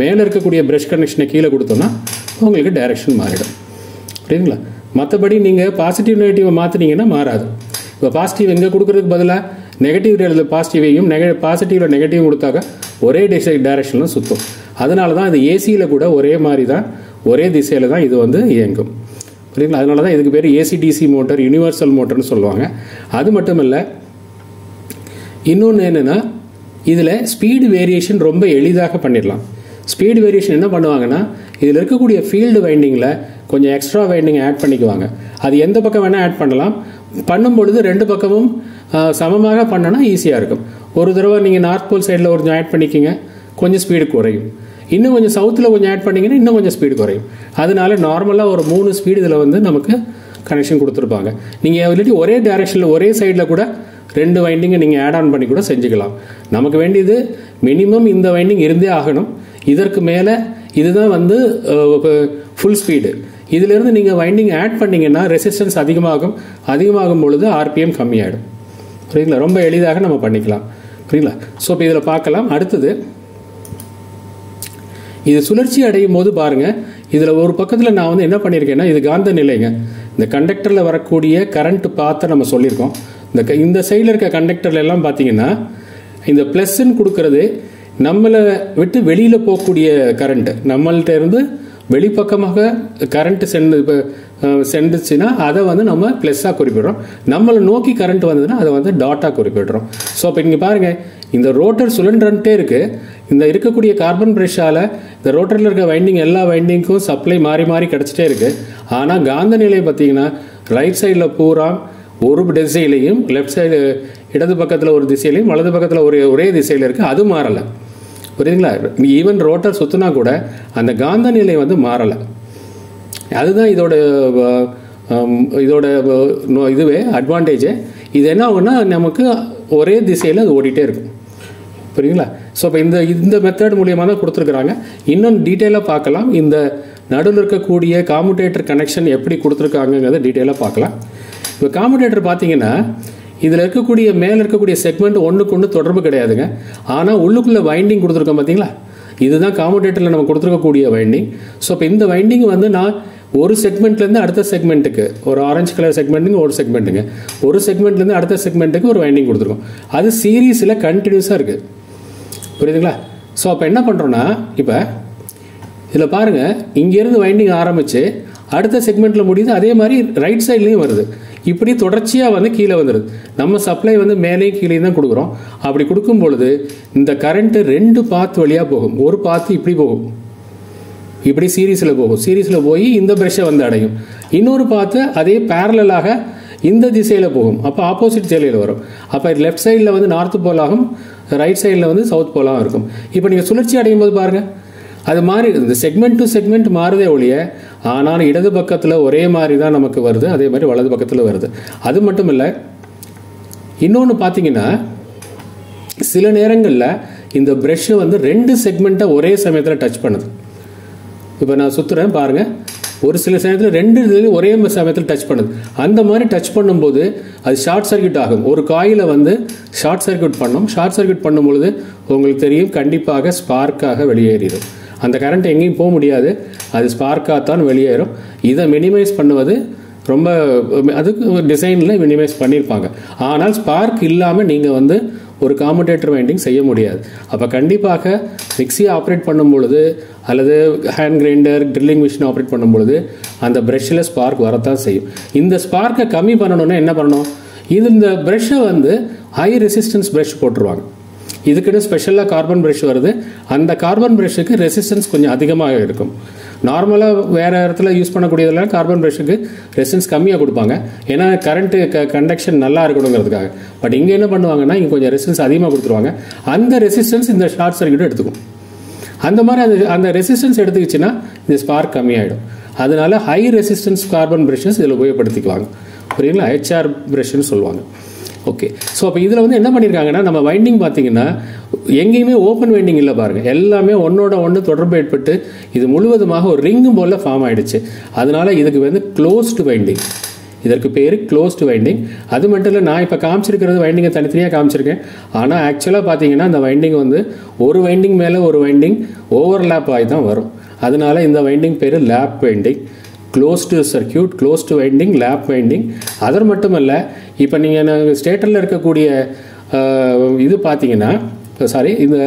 மேலே இருக்கக்கூடிய பிரஷ் கனெக்ஷனை கீழே கொடுத்தோம்னா உங்களுக்கு டைரக்ஷன் மாறிடும். புரியுதுங்களா? மற்றபடி நீங்கள் பாசிட்டிவ் நெகட்டிவை மாற்றினீங்கன்னா மாறாது. இப்போ பாசிட்டிவ் எங்கே கொடுக்குறதுக்கு பதிலாக நெகட்டிவ் பாசிட்டிவையும் பாசிட்டிவில் நெகட்டிவ் கொடுத்தாக்க ஒரே டைரக்ஷனில் சுற்றும். அதனால தான் இது ஏசியில் கூட ஒரே மாதிரி தான், ஒரே திசையில் தான் இது வந்து இயங்கும். புரியுங்களா? அதனால தான் இதுக்கு பேர் ஏசிடிசி மோட்டர், யூனிவர்சல் மோட்டர்னு சொல்லுவாங்க. அது மட்டும் இல்லை, இன்னொன்று என்னென்னா இதில் ஸ்பீடு வேரியேஷன் ரொம்ப எளிதாக பண்ணிடலாம். ஸ்பீடு வேரியேஷன் என்ன பண்ணுவாங்கன்னா இதில் இருக்கக்கூடிய ஃபீல்டு வைண்டிங்கில் கொஞ்சம் எக்ஸ்ட்ரா வைண்டிங் ஆட் பண்ணிக்குவாங்க. அது எந்த பக்கம் வேணால் ஆட் பண்ணலாம். பண்ணும் பொழுது 2 பக்கமும் சமமாக பண்ணனா ஈஸியாக இருக்கும். ஒரு தடவை நீங்கள் நார்த் போல் சைடில் கொஞ்சம் ஆட் பண்ணிக்கிங்க, கொஞ்சம் ஸ்பீடு குறையும். இன்னும் கொஞ்சம் சவுத்தில் கொஞ்சம் ஆட் பண்ணிங்கன்னா இன்னும் கொஞ்சம் ஸ்பீடு குறையும். அதனால நார்மலாக ஒரு 3 ஸ்பீடு இதில் வந்து நமக்கு கனெக்ஷன் கொடுத்துருப்பாங்க. நீங்கள் இல்லாட்டி ஒரே டைரக்ஷனில் ஒரே சைடில் கூட 2 வைண்டிங்கை நீங்கள் ஆட் ஆன் பண்ணி கூட செஞ்சுக்கலாம். நமக்கு வேண்டியது மினிமம் இந்த வைண்டிங் இருந்தே ஆகணும். இதற்கு மேலே இதுதான் வந்து ஃபுல் ஸ்பீடு. இதிலிருந்து நீங்கள் வைண்டிங் ஆட் பண்ணிங்கன்னா ரெசிஸ்டன்ஸ் அதிகமாகும் பொழுது ஆர்பிஎம் கம்மியாகிடும். புரியுங்களா? ரொம்ப எளிதாக நம்ம பண்ணிக்கலாம். புரியுங்களா? ஸோ இப்போ இதில் பார்க்கலாம். அடுத்தது இது சுழற்சி அடையும் போது பாருங்கள், இதில் ஒரு பக்கத்தில் நான் வந்து என்ன பண்ணியிருக்கேன்னா இது காந்த நிலைங்க. இந்த கண்டக்டரில் வரக்கூடிய கரண்ட் பார்த்து நம்ம சொல்லியிருக்கோம். இந்த சைடில் இருக்க கண்டக்டர்ல எல்லாம் பார்த்தீங்கன்னா இந்த ப்ளஸ்ன்னு கொடுக்கறது நம்மளை விட்டு வெளியில் போகக்கூடிய கரண்ட், நம்மள்கிட்ட இருந்து வெளிப்பக்கமாக கரண்ட் சென்றுச்சுன்னா அதை வந்து நம்ம ப்ளஸ்ஸாக குறிப்பிடுறோம். நம்மளை நோக்கி கரண்ட் வந்ததுன்னா அதை வந்து டாட்டாக குறிப்பிடுறோம். ஸோ இப்போ இங்கே பாருங்கள், இந்த ரோட்டர் சுழன்றுட்டே இருக்குது. இந்த இருக்கக்கூடிய கார்பன் பிரஷால் இந்த ரோட்டரில் இருக்க வைண்டிங் எல்லா வைண்டிங்க்கும் சப்ளை மாறி மாறி கிடச்சிட்டே இருக்குது. ஆனால் காந்த நிலை பார்த்தீங்கன்னா ரைட் சைடில் பூரா ஒரு திசையிலையும், லெஃப்ட் சைடு இடது பக்கத்தில் ஒரு திசையிலையும், வலது பக்கத்தில் ஒரே திசையில் இருக்குது. அது மாறலை. புரியுதுங்களா? ஈவன் ரோட்டர் சுற்றினா கூட அந்த காந்த நிலை வந்து மாறலை. அதுதான் இதோட இதுவே அட்வான்டேஜ். இது என்ன ஆகுன்னா நமக்கு ஒரே திசையில் அது ஓடிட்டே இருக்கும். புரியுங்களா? ஸோ இப்போ இந்த மெத்தட் மூலியமாக தான் கொடுத்துருக்குறாங்க. இன்னும் டீட்டெயிலாக பார்க்கலாம். இந்த நடுவில் இருக்கக்கூடிய காமுடேட்டர் கனெக்ஷன் எப்படி கொடுத்துருக்காங்கிறத டீட்டெயிலாக பார்க்கலாம். இப்போ காமுடேட்டர் பார்த்தீங்கன்னா இதில் இருக்கக்கூடிய மேலே இருக்கக்கூடிய செக்மெண்ட் ஒன்றுக்கு ஒன்று தொடர்பு கிடையாதுங்க. ஆனால் உள்ளுக்குள்ளே வைண்டிங் கொடுத்துருக்கோம் பார்த்தீங்களா, இதுதான் காமுடேட்டரில் நம்ம கொடுத்துருக்கக்கூடிய வைண்டிங். ஸோ இப்போ இந்த வைண்டிங் வந்து நான் ஒரு செக்மெண்ட்லேருந்து அடுத்த செக்மெண்ட்டுக்கு, ஒரு ஆரஞ்சு கலர் செக்மெண்ட்டுங்க ஒரு செக்மெண்ட்டுங்க, ஒரு செக்மெண்ட்லேருந்து அடுத்த செக்மெண்ட்டுக்கு ஒரு வைண்டிங் கொடுத்துருக்கோம். அது சீரீஸில் கண்டினியூஸாக இருக்குது. புரியுதுங்களா? ஸோ அப்போ என்ன பண்ணுறோன்னா, இப்போ இதில் பாருங்கள், இங்கேருந்து வைண்டிங் ஆரம்பித்து அடுத்த செக்மெண்ட்டில் முடியுது. அதே மாதிரி ரைட் சைட்லேயும் வருது. இப்படி தொடர்ச்சியாக வந்து கீழே வந்துடுது. நம்ம சப்ளை வந்து மேலேயும் கீழேயும் தான் கொடுக்குறோம். அப்படி கொடுக்கும் பொழுது இந்த கரண்ட்டு 2 பாத் வழியாக போகும். ஒரு பாத்து இப்படி போகும், இப்படி சீரீஸில் போகும். சீரீஸில் போய் இந்த ப்ரெஷ்ஷை வந்து அடையும். இன்னொரு பாத்து அதே பேரலாக இந்த திசையில் போகும். அப்போ ஆப்போசிட் திசையில் வரும். அப்போ லெஃப்ட் சைடில் வந்து நார்த் போலாகும், ரைட் சைடில் வந்து சவுத் போலாகவும் இருக்கும். இப்போ நீங்கள் சுழற்சி அடையும் போது பாருங்கள், அது மாதிரி இந்த செக்மெண்ட் டு செக்மெண்ட் மாறுதே ஒழிய, ஆனால் இடது பக்கத்தில் ஒரே மாதிரி தான் நமக்கு வருது, அதே மாதிரி வலது பக்கத்தில் வருது. அது மட்டும் இல்லை, இன்னொன்று பார்த்தீங்கன்னா சில நேரங்களில் இந்த ப்ரெஷ்ஷு வந்து 2 செக்மெண்ட்டை ஒரே சமயத்தில் டச் பண்ணுது. இப்போ நான் சுற்றுறேன் பாருங்கள், ஒரு சில சமயத்தில் 2 இதுலேயும் ஒரே சமயத்தில் டச் பண்ணுது. அந்த மாதிரி டச் பண்ணும்போது அது ஷார்ட் சர்க்யூட் ஆகும். ஒரு காயிலை வந்து ஷார்ட் சர்க்யூட் பண்ணும். ஷார்ட் சர்க்யூட் பண்ணும்பொழுது உங்களுக்கு தெரியும், கண்டிப்பாக ஸ்பார்க்காக வெளியேறிடும். அந்த கரண்ட் எங்கேயும் போக முடியாது, அது ஸ்பார்க்காக தான் வெளியேறும். இதை மினிமைஸ் பண்ணுவது ரொம்ப, அதுக்கு டிசைனில் மினிமைஸ் பண்ணியிருப்பாங்க. ஆனால் ஸ்பார்க் இல்லாமல் நீங்கள் வந்து ஒரு காமுடேட்டர் வைண்டிங் செய்ய முடியாது. அப்போ கண்டிப்பாக மிக்சியை ஆப்ரேட் பண்ணும் பொழுது அல்லது hand grinder, drilling machine operate பண்ணும் பொழுது அந்த ப்ரெஷ்ஷில் ஸ்பார்க் வரத்தான் செய்யும். இந்த ஸ்பார்க்கை கம்மி பண்ணணும்னா என்ன பண்ணணும், இந்த ப்ரெஷ்ஷை வந்து ஹை ரெசிஸ்டன்ஸ் ப்ரெஷ் போட்டுருவாங்க. இதுக்குன்னு ஸ்பெஷலாக கார்பன் ப்ரெஷ் வருது. அந்த கார்பன் ப்ரெஷ்ஷுக்கு ரெசிஸ்டன்ஸ் கொஞ்சம் அதிகமாக இருக்கும். நார்மலாக வேறு இடத்துல யூஸ் பண்ணக்கூடியதெல்லாம் கார்பன் ப்ரெஷ்ஷுக்கு ரெசிஸ்டன்ஸ் கம்மியாக கொடுப்பாங்க. ஏன்னா கரண்ட்டு கண்டக்ஷன் நல்லா இருக்கணுங்கிறதுக்காக. பட் இங்கே என்ன பண்ணுவாங்கன்னா, இங்கே கொஞ்சம் ரெசிஸ்டன்ஸ் அதிகமாக கொடுத்துருவாங்க. அந்த ரெசிஸ்டன்ஸ் இந்த ஷார்ட் சர்க்யூட் எடுத்துக்கும். அந்த மாதிரி அந்த ரெசிஸ்டன்ஸ் எடுத்துக்கிச்சுன்னா இந்த ஸ்பார்க் கம்மியாகிடும். அதனால ஹை ரெசிஸ்டன்ஸ் கார்பன் ப்ரெஷ்ஷஸ் இதில் உபயோகப்படுத்திக்குவாங்க. புரியுங்களா? HR ப்ரெஷ்ஷுன்னு சொல்லுவாங்க. ஓகே. ஸோ அப்போ இதில் வந்து என்ன பண்ணியிருக்காங்கன்னா, நம்ம வைண்டிங் பார்த்தீங்கன்னா எங்கேயுமே ஓப்பன் வைண்டிங் இல்லை பாருங்கள். எல்லாமே ஒன்னோட ஒன்று தொடர்பு ஏற்பட்டு இது முழுவதுமாக ஒரு ரிங்கு போல் ஃபார்ம் ஆகிடுச்சு. அதனால இதுக்கு வந்து க்ளோஸ்டு வைண்டிங், இதற்கு பேர் க்ளோஸ்டு வைண்டிங். அது மட்டும் இல்லை, நான் இப்போ காமிச்சிருக்கிறது வைண்டிங்கை தனித்தனியாக காமிச்சிருக்கேன். ஆனால் ஆக்சுவலாக பார்த்தீங்கன்னா அந்த வைண்டிங் வந்து ஒரு வைண்டிங் மேலே ஒரு வைண்டிங் ஓவர்லேப் ஆகி தான் வரும். அதனால இந்த வைண்டிங் பேர் lab winding, closed circuit, closed winding, lab winding. அது மட்டுமல்ல, இப்போ நீங்கள் ஸ்டேட்டரில் இருக்கக்கூடிய இது பார்த்தீங்கன்னா, சாரி, இந்த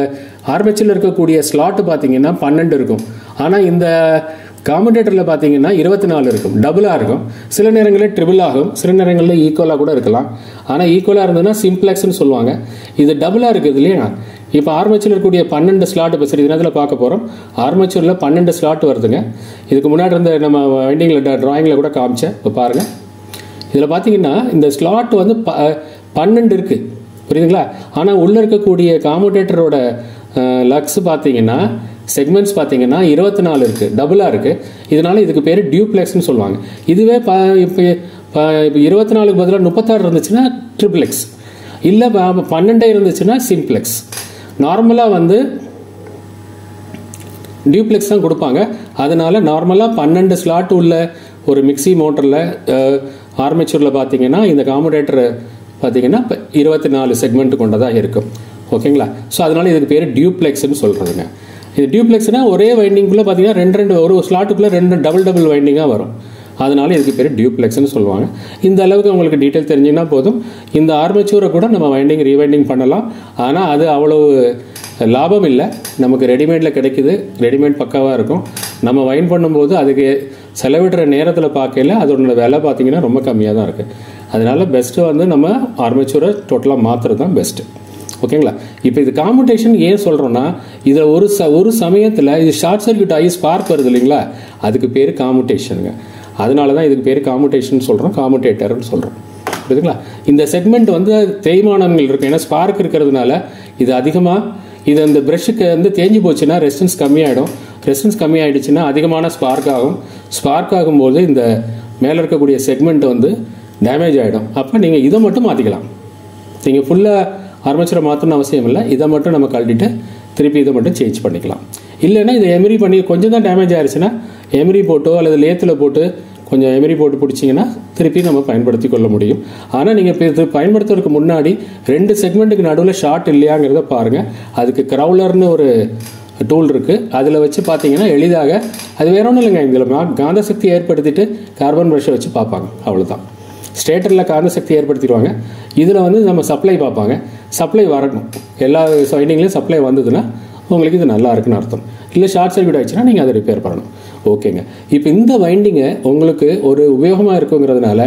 ஆர்மேச்சரில் இருக்கக்கூடிய ஸ்லாட்டு பார்த்தீங்கன்னா 12 இருக்கும். ஆனால் இந்த காமுடேட்டரில் பார்த்தீங்கன்னா 24 இருக்கும். டபுளாக இருக்கும். சில நேரங்களில் ட்ரிபிள் ஆகும், சில நேரங்களில் ஈக்குவலாக கூட இருக்கலாம். ஆனால் ஈக்குவலாக இருந்ததுன்னா சிம்ப்ளெக்ஸ்ன்னு சொல்லுவாங்க. இது டபுளாக இருக்குது இல்லையா? இப்போ ஆர்மேச்சரில் இருக்கக்கூடிய 12 ஸ்லாட் இப்போ சரி தினத்தில் பார்க்க போகிறோம். ஆர்மேச்சரில் 12 ஸ்லாட் வருதுங்க. இதுக்கு முன்னாடி இருந்த நம்ம வைண்டிங்கில் ட்ராயிங்கில் கூட காமிச்சேன். இப்போ பாருங்கள், இதில் பார்த்தீங்கன்னா இந்த ஸ்லாட் வந்து 12 இருக்குது. புரியுதுங்களா? ஆனால் உள்ளே இருக்கக்கூடிய காமுடேட்டரோட லக்ஸ் பார்த்தீங்கன்னா, செக்மெண்ட்ஸ் பார்த்தீங்கன்னா 24 இருக்குது, டபுளாக இருக்குது. இதனால இதுக்கு பேர் டியூப்ளெக்ஸ்னு சொல்லுவாங்க. இதுவே இப்போ 24க்கு பதிலாக 36 இருந்துச்சுன்னா ட்ரிப்ளெக்ஸ், இல்லை 12 இருந்துச்சுன்னா சிம்ப்ளெக்ஸ். நார்மலாக வந்து டியூப்ளெக்ஸ் தான் கொடுப்பாங்க. அதனால நார்மலாக 12 ஸ்லாட் உள்ள ஒரு மிக்சி மோட்டரில் ஆர்மேச்சரில் பார்த்தீங்கன்னா இந்த காமுடேட்டர் பார்த்தீங்கன்னா 24 செக்மெண்ட் கொண்டதாக இருக்கும். ஓகேங்களா? ஸோ அதனால இதுக்கு பேர் டியூப்ளெக்ஸ்ன்னு சொல்கிறதுங்க. இது டியூப்ளெக்ஸ்னா ஒரே வைண்டிங்குள்ளே பார்த்தீங்கன்னா 2 ஒரு ஸ்லாட்டுக்குள்ளே 2 டபுள் வைண்டிங்காக வரும். அதனால இதுக்கு பேர் டியூப்ளெக்ஸ்ன்னு சொல்லுவாங்க. இந்த அளவுக்கு உங்களுக்கு டீட்டெயில் தெரிஞ்சிங்கன்னா போதும். இந்த ஆர்மேச்சூரை கூட நம்ம வைண்டிங் ரீவைண்டிங் பண்ணலாம். ஆனால் அது அவ்வளவு லாபம் இல்லை. நமக்கு ரெடிமேடில் கிடைக்குது, ரெடிமேட் பக்காவாக இருக்கும். நம்ம வைண்ட் பண்ணும்போது அதுக்கு செலவிடுற நேரத்தில் பார்க்கல அதோட விலை பார்த்தீங்கன்னா ரொம்ப கம்மியாக தான் இருக்குது. அதனால பெஸ்ட்டு வந்து நம்ம ஆர்மேச்சூரை டோட்டலாக மாற்றுறது தான் பெஸ்ட்டு. ஓகேங்களா? இப்போ இது காமுடேஷன் ஏன் சொல்கிறோன்னா, இதில் ஒரு சமயத்தில் இது ஷார்ட் சர்க்யூட் ஆகி ஸ்பார்க் வருது இல்லைங்களா, அதுக்கு பேர் காமுடேஷனுங்க. அதனால தான் இதுக்கு பேர் காமுடேஷன் சொல்கிறோம், காமுடேட்டர்னு சொல்கிறோம். புரியுதுங்களா? இந்த செக்மெண்ட் வந்து தேய்மானங்கள் இருக்கும். ஏன்னா ஸ்பார்க் இருக்கிறதுனால இது அதிகமாக இது அந்த ப்ரெஷ்ஷுக்கு வந்து தேஞ்சு போச்சுன்னா ரெசிஸ்டன்ஸ் கம்மியாகிடும். ரெசிஸ்டன்ஸ் கம்மியாகிடுச்சுன்னா அதிகமான ஸ்பார்க் ஆகும். ஸ்பார்க் ஆகும்போது இந்த மேலே இருக்கக்கூடிய செக்மெண்ட் வந்து டேமேஜ் ஆகிடும். அப்போ நீங்கள் இதை மட்டும் மாற்றிக்கலாம். நீங்கள் ஃபுல்லாக ஆர்மேச்சரை மாற்றணும்னு அவசியம் இல்லை. இதை மட்டும் நம்ம கழட்டிட்டு திருப்பி இதை மட்டும் சேஞ்ச் பண்ணிக்கலாம். இல்லைன்னா இதை எமரி பண்ணி கொஞ்சம் தான் டேமேஜ் ஆயிடுச்சுன்னா எமரி போட்டோ அல்லது லேத்தில் போட்டு கொஞ்சம் எமரி போட்டு பிடிச்சிங்கன்னா திருப்பி நம்ம பயன்படுத்தி கொள்ள முடியும். ஆனால் நீங்கள் இது பயன்படுத்துறதுக்கு முன்னாடி 2 செக்மெண்ட்டுக்கு நடுவில் ஷார்ட் இல்லையாங்கிறத பாருங்கள். அதுக்கு க்ரௌலர்னு ஒரு டூல் இருக்குது. அதில் வச்சு பார்த்தீங்கன்னா எளிதாக அது வேற ஒன்றும் இல்லைங்க, இதில் காந்த சக்தி ஏற்படுத்திட்டு கார்பன் ப்ரஷை வச்சு பார்ப்பாங்க, அவ்வளோதான். ஸ்டேட்டரில் காந்த சக்தி ஏற்படுத்திடுவாங்க. இதில் வந்து நம்ம சப்ளை பார்ப்பாங்க. சப்ளை வரணும், எல்லா வைண்டிங்லேயும் சப்ளை வந்ததுன்னா உங்களுக்கு இது நல்லா இருக்குன்னு அர்த்தம். இல்லை ஷார்ட் சர்க்யூட் ஆயிடுச்சுன்னா நீங்கள் அதை ரிப்பேர் பண்ணணும். ஓகேங்க. இப்போ இந்த வைண்டிங்கை உங்களுக்கு ஒரு உபயோகமாக இருக்குங்கிறதுனால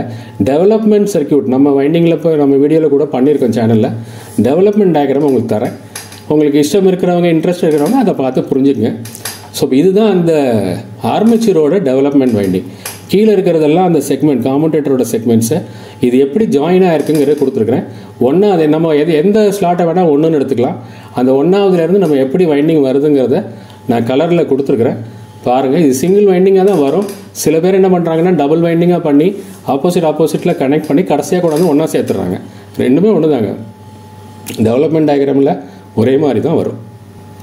டெவலப்மெண்ட் சர்க்யூட் நம்ம வைண்டிங்கில் இப்போ நம்ம வீடியோவில் கூட பண்ணியிருக்கோம் சேனலில். டெவலப்மெண்ட் டயக்ராம் உங்களுக்கு தரேன். உங்களுக்கு இஷ்டம் இருக்கிறவங்க இன்ட்ரெஸ்ட் இருக்கிறவங்க அதை பார்த்து புரிஞ்சுக்குங்க. ஸோ இதுதான் அந்த ஆர்மேச்சரோட டெவலப்மெண்ட் வைண்டிங். கீழே இருக்கிறதெல்லாம் அந்த செக்மெண்ட் காமுடேட்டரோட செக்மெண்ட்ஸை இது எப்படி ஜாயினாக இருக்குங்கிறத கொடுத்துருக்குறேன். ஒன்றாவது நம்ம எந்த ஸ்லாட்டை வேணால் ஒன்றுன்னு எடுத்துக்கலாம். அந்த ஒன்றாவதுலேருந்து நம்ம எப்படி வைண்டிங் வருதுங்கிறத நான் கலரில் கொடுத்துருக்குறேன் பாருங்கள். இது சிங்கிள் வைண்டிங்காக தான் வரும். சில பேர் என்ன பண்ணுறாங்கன்னா டபுள் வைண்டிங்காக பண்ணி ஆப்போசிட்டில் கனெக்ட் பண்ணி கடைசியாக கூட வந்து ஒன்றா சேர்த்துறாங்க. ரெண்டுமே ஒன்று தாங்க. டெவலப்மெண்ட் டயக்ராமில் ஒரே மாதிரி தான் வரும்.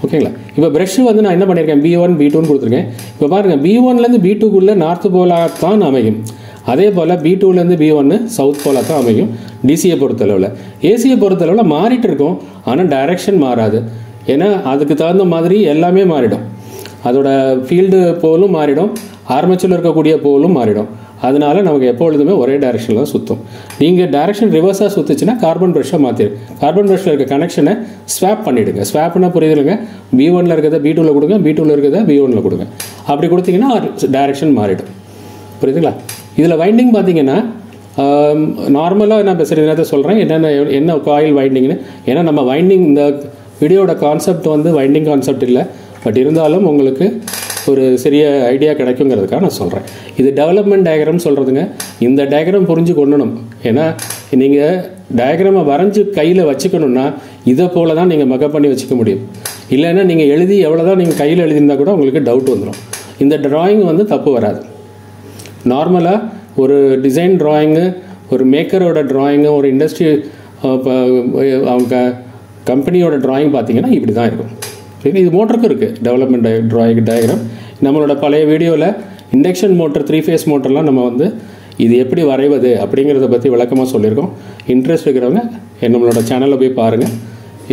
ஓகேங்களா? இப்போ ப்ரஷ் வந்து நான் என்ன பண்ணியிருக்கேன், B1 B2ன்னு கொடுத்துருக்கேன். இப்போ பாருங்கள், B1லேருந்து B2க்குள்ளே நார்த்து போலாக தான் அமையும். அதே போல் B2லேருந்து B1 சவுத் போலாக தான் அமையும். டிசியை பொறுத்தளவில். ஏசியை பொறுத்தளவில் மாறிட்டு இருக்கும், ஆனால் டைரக்ஷன் மாறாது. ஏன்னா அதுக்கு தகுந்த மாதிரி எல்லாமே மாறிடும். அதோட ஃபீல்டு போலும் மாறிடும், ஆர்மேச்சரில் இருக்கக்கூடிய போலும் மாறிடும். அதனால நமக்கு எப்பொழுதுமே ஒரே டைரக்ஷனில் தான் சுற்றும். நீங்கள் டைரக்ஷன் ரிவர்ஸாக சுற்றுச்சுன்னா கார்பன் ப்ரஷ்ஷை மாற்றிடு. கார்பன் ப்ரஷ்ஷில் இருக்க கனெக்ஷனை ஸ்வாப் பண்ணிவிடுங்க. ஸ்வாப்னா புரியுதுங்க, B1ல் இருக்கிறத B2ல் கொடுங்க, B2ல் இருக்கிறத B1ல் கொடுங்க. அப்படி கொடுத்தீங்கன்னா டைரக்ஷன் மாறிடும். புரியுதுங்களா? இதில் வைண்டிங் பார்த்தீங்கன்னா நார்மலாக நான் பேசுகிற நேரத்தை சொல்கிறேன் என்ன காயில் வைண்டிங்னு. ஏன்னா நம்ம வைண்டிங் இந்த வீடியோட கான்செப்ட் வந்து வைண்டிங் கான்செப்ட் இல்லை. பட் இருந்தாலும் உங்களுக்கு ஒரு சிறிய ஐடியா கிடைக்குங்கிறதுக்காக நான் சொல்கிறேன். இது டெவலப்மெண்ட் டயக்ராம் சொல்கிறதுங்க. இந்த டயக்ராம் புரிஞ்சு கொள்ளணும். ஏன்னா நீங்கள் டயக்ராமை வரைஞ்சி கையில் வச்சுக்கணுன்னா இதை போல தான் நீங்கள் மக்கப் பண்ணி வச்சுக்க முடியும். இல்லைன்னா நீங்கள் எழுதி எவ்வளோ தான் நீங்கள் கையில் எழுதியிருந்தால் கூட உங்களுக்கு டவுட் வந்துடும். இந்த ட்ராயிங் வந்து தப்பு வராது. நார்மலாக ஒரு டிசைன் ட்ராயிங்கு, ஒரு மேக்கரோட ட்ராயிங்கு, ஒரு இண்டஸ்ட்ரி அவங்க கம்பெனியோட ட்ராயிங் பார்த்தீங்கன்னா இப்படி தான் இருக்கும். இது மோட்டருக்கும் இருக்குது டெவலப்மெண்ட் டயக்ராம். நம்மளோட பழைய வீடியோவில் இண்டக்ஷன் மோட்டர் 3 ஃபேஸ் மோட்டர்லாம் நம்ம வந்து இது எப்படி வரைவது அப்படிங்கிறத பற்றி விளக்கமாக சொல்லியிருக்கோம். இன்ட்ரெஸ்ட் இருக்கிறவங்க நம்மளோட சேனலில் போய் பாருங்கள்.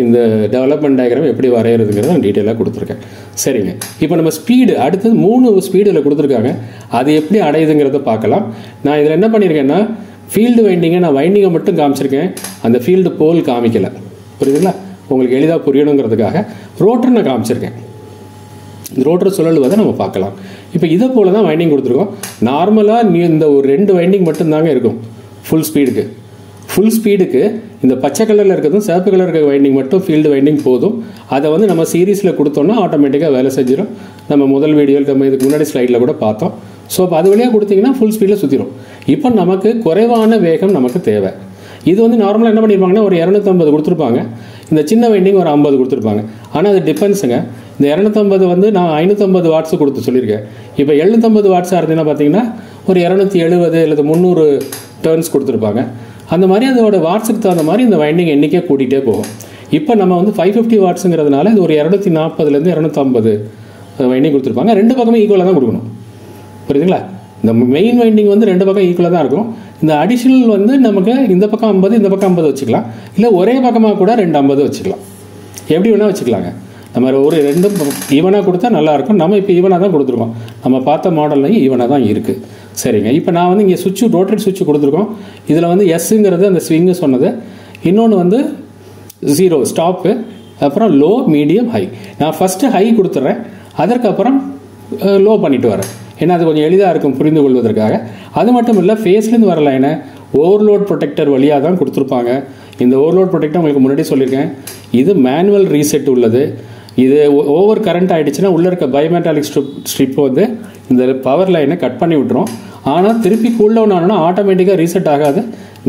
இந்த டெவலப்மெண்ட் டயக்ராம் எப்படி வரைகிறதுங்கிறத நான் டீட்டெயிலாக கொடுத்துருக்கேன். சரிங்க. இப்போ நம்ம ஸ்பீடு அடுத்தது 3 ஸ்பீடில் கொடுத்துருக்காங்க. அது எப்படி அடையுதுங்கிறத பார்க்கலாம். நான் இதில் என்ன பண்ணியிருக்கேன்னா ஃபீல்டு வைண்டிங்கை நான் வைண்டிங்கை மட்டும் காமிச்சிருக்கேன், அந்த ஃபீல்டு போல் காமிக்கலை. புரியுதுங்களா? உங்களுக்கு எளிதாக புரியணுங்கிறதுக்காக ரோட்டர் நான் காமிச்சிருக்கேன். இந்த ரோட்டர் சுழலுவதை நம்ம பார்க்கலாம். இப்போ இதை போல தான் வைண்டிங் கொடுத்துருக்கோம். நார்மலாக இந்த ஒரு 2 வைண்டிங் மட்டும்தாங்க இருக்கும் ஃபுல் ஸ்பீடுக்கு. ஃபுல் ஸ்பீடுக்கு இந்த பச்சை கலரில் இருக்கிறதும் சிவப்பு கலர் இருக்க வைண்டிங் மட்டும் ஃபீல்டு வைண்டிங் போதும். அதை வந்து நம்ம சீரீஸில் கொடுத்தோம்னா ஆட்டோமேட்டிக்காக வேலை செஞ்சிடும். நம்ம முதல் வீடியோவில் நம்ம இதுக்கு முன்னாடி ஸ்லைடில் கூட பார்த்தோம். ஸோ இப்போ அது வழியாக கொடுத்தீங்கன்னா ஃபுல் ஸ்பீடில் சுற்றிடும். இப்போ நமக்கு குறைவான வேகம் நமக்கு தேவை. இது வந்து நார்மலாக என்ன பண்ணியிருப்பாங்கன்னா ஒரு 250 கொடுத்துருப்பாங்க. இந்த சின்ன வைண்டிங் ஒரு 50 கொடுத்துருப்பாங்க. ஆனால் அது டிஃபென்ஸுங்க. இந்த 250 வந்து நான் 550 வாட்ஸ் கொடுத்து சொல்லியிருக்கேன். இப்போ 750 வாட்ஸாக இருந்தீங்கன்னா பார்த்தீங்கன்னா ஒரு 270 அல்லது 300 டர்ன்ஸ் கொடுத்துருப்பாங்க. அந்த மாதிரி அதோட வாட்ஸுக்கு தகுந்த மாதிரி இந்த வைண்டிங் எண்ணிக்கை கூட்டிகிட்டே போகும். இப்போ நம்ம வந்து 550 வாட்ஸுங்கிறதுனால இது ஒரு 240லேருந்து 250 வைண்டிங் கொடுத்துருப்பாங்க. 2 பக்கமும் ஈக்குவலாக தான் கொடுக்கணும். புரியுதுங்களா? இந்த மெயின் வைண்டிங் வந்து 2 பக்கம் ஈக்குவலாக தான் இருக்கும். இந்த அடிஷனல் வந்து நமக்கு இந்த பக்கம் 50 இந்த பக்கம் 50 வச்சுக்கலாம். இல்லை ஒரே பக்கமாக கூட 250 வச்சுக்கலாம். எப்படி வேணால் வச்சுக்கலாங்க. நம்ம ஒரு 2 ஈவனாக கொடுத்தா நல்லாயிருக்கும். நம்ம இப்போ ஈவனாக தான் கொடுத்துருக்கோம். நம்ம பார்த்த மாடல்லையும் ஈவனாக தான் இருக்குது. சரிங்க. இப்போ நான் வந்து இங்கே சுவிட்சு ரோட்டரி சுவிட்சு கொடுத்துருக்கோம். இதில் வந்து எஸ்ஸுங்கிறது அந்த ஸ்விங்கு சொன்னது. இன்னொன்று வந்து 0 ஸ்டாப்பு, அப்புறம் லோ மீடியம் ஹை. நான் ஃபஸ்ட்டு ஹை கொடுத்துட்றேன், அதற்கப்புறம் லோ பண்ணிட்டு வரேன். ஏன்னா அது கொஞ்சம் எளிதாக இருக்கும் புரிந்து கொள்வதற்காக. அது மட்டும் இல்லை, ஃபேஸ்லேருந்து வர லைனை ஓவர்லோட் ப்ரொடெக்டர் வழியாக தான் கொடுத்துருப்பாங்க. இந்த ஓவர்லோட் ப்ரொடெக்டர் உங்களுக்கு முன்னாடி சொல்லியிருக்கேன். இது மேனுவல் ரீசெட் உள்ளது. இது ஓவர் கரண்ட் ஆகிடுச்சுன்னா உள்ளே இருக்க பயோமெட்டாலிக் ஸ்ட்ரிப் வந்து இந்த பவர் லைனை கட் பண்ணி விட்டுரும். ஆனால் திருப்பி கூல் டவுன் ஆனால் ஆட்டோமேட்டிக்காக ரீசெட் ஆகாது.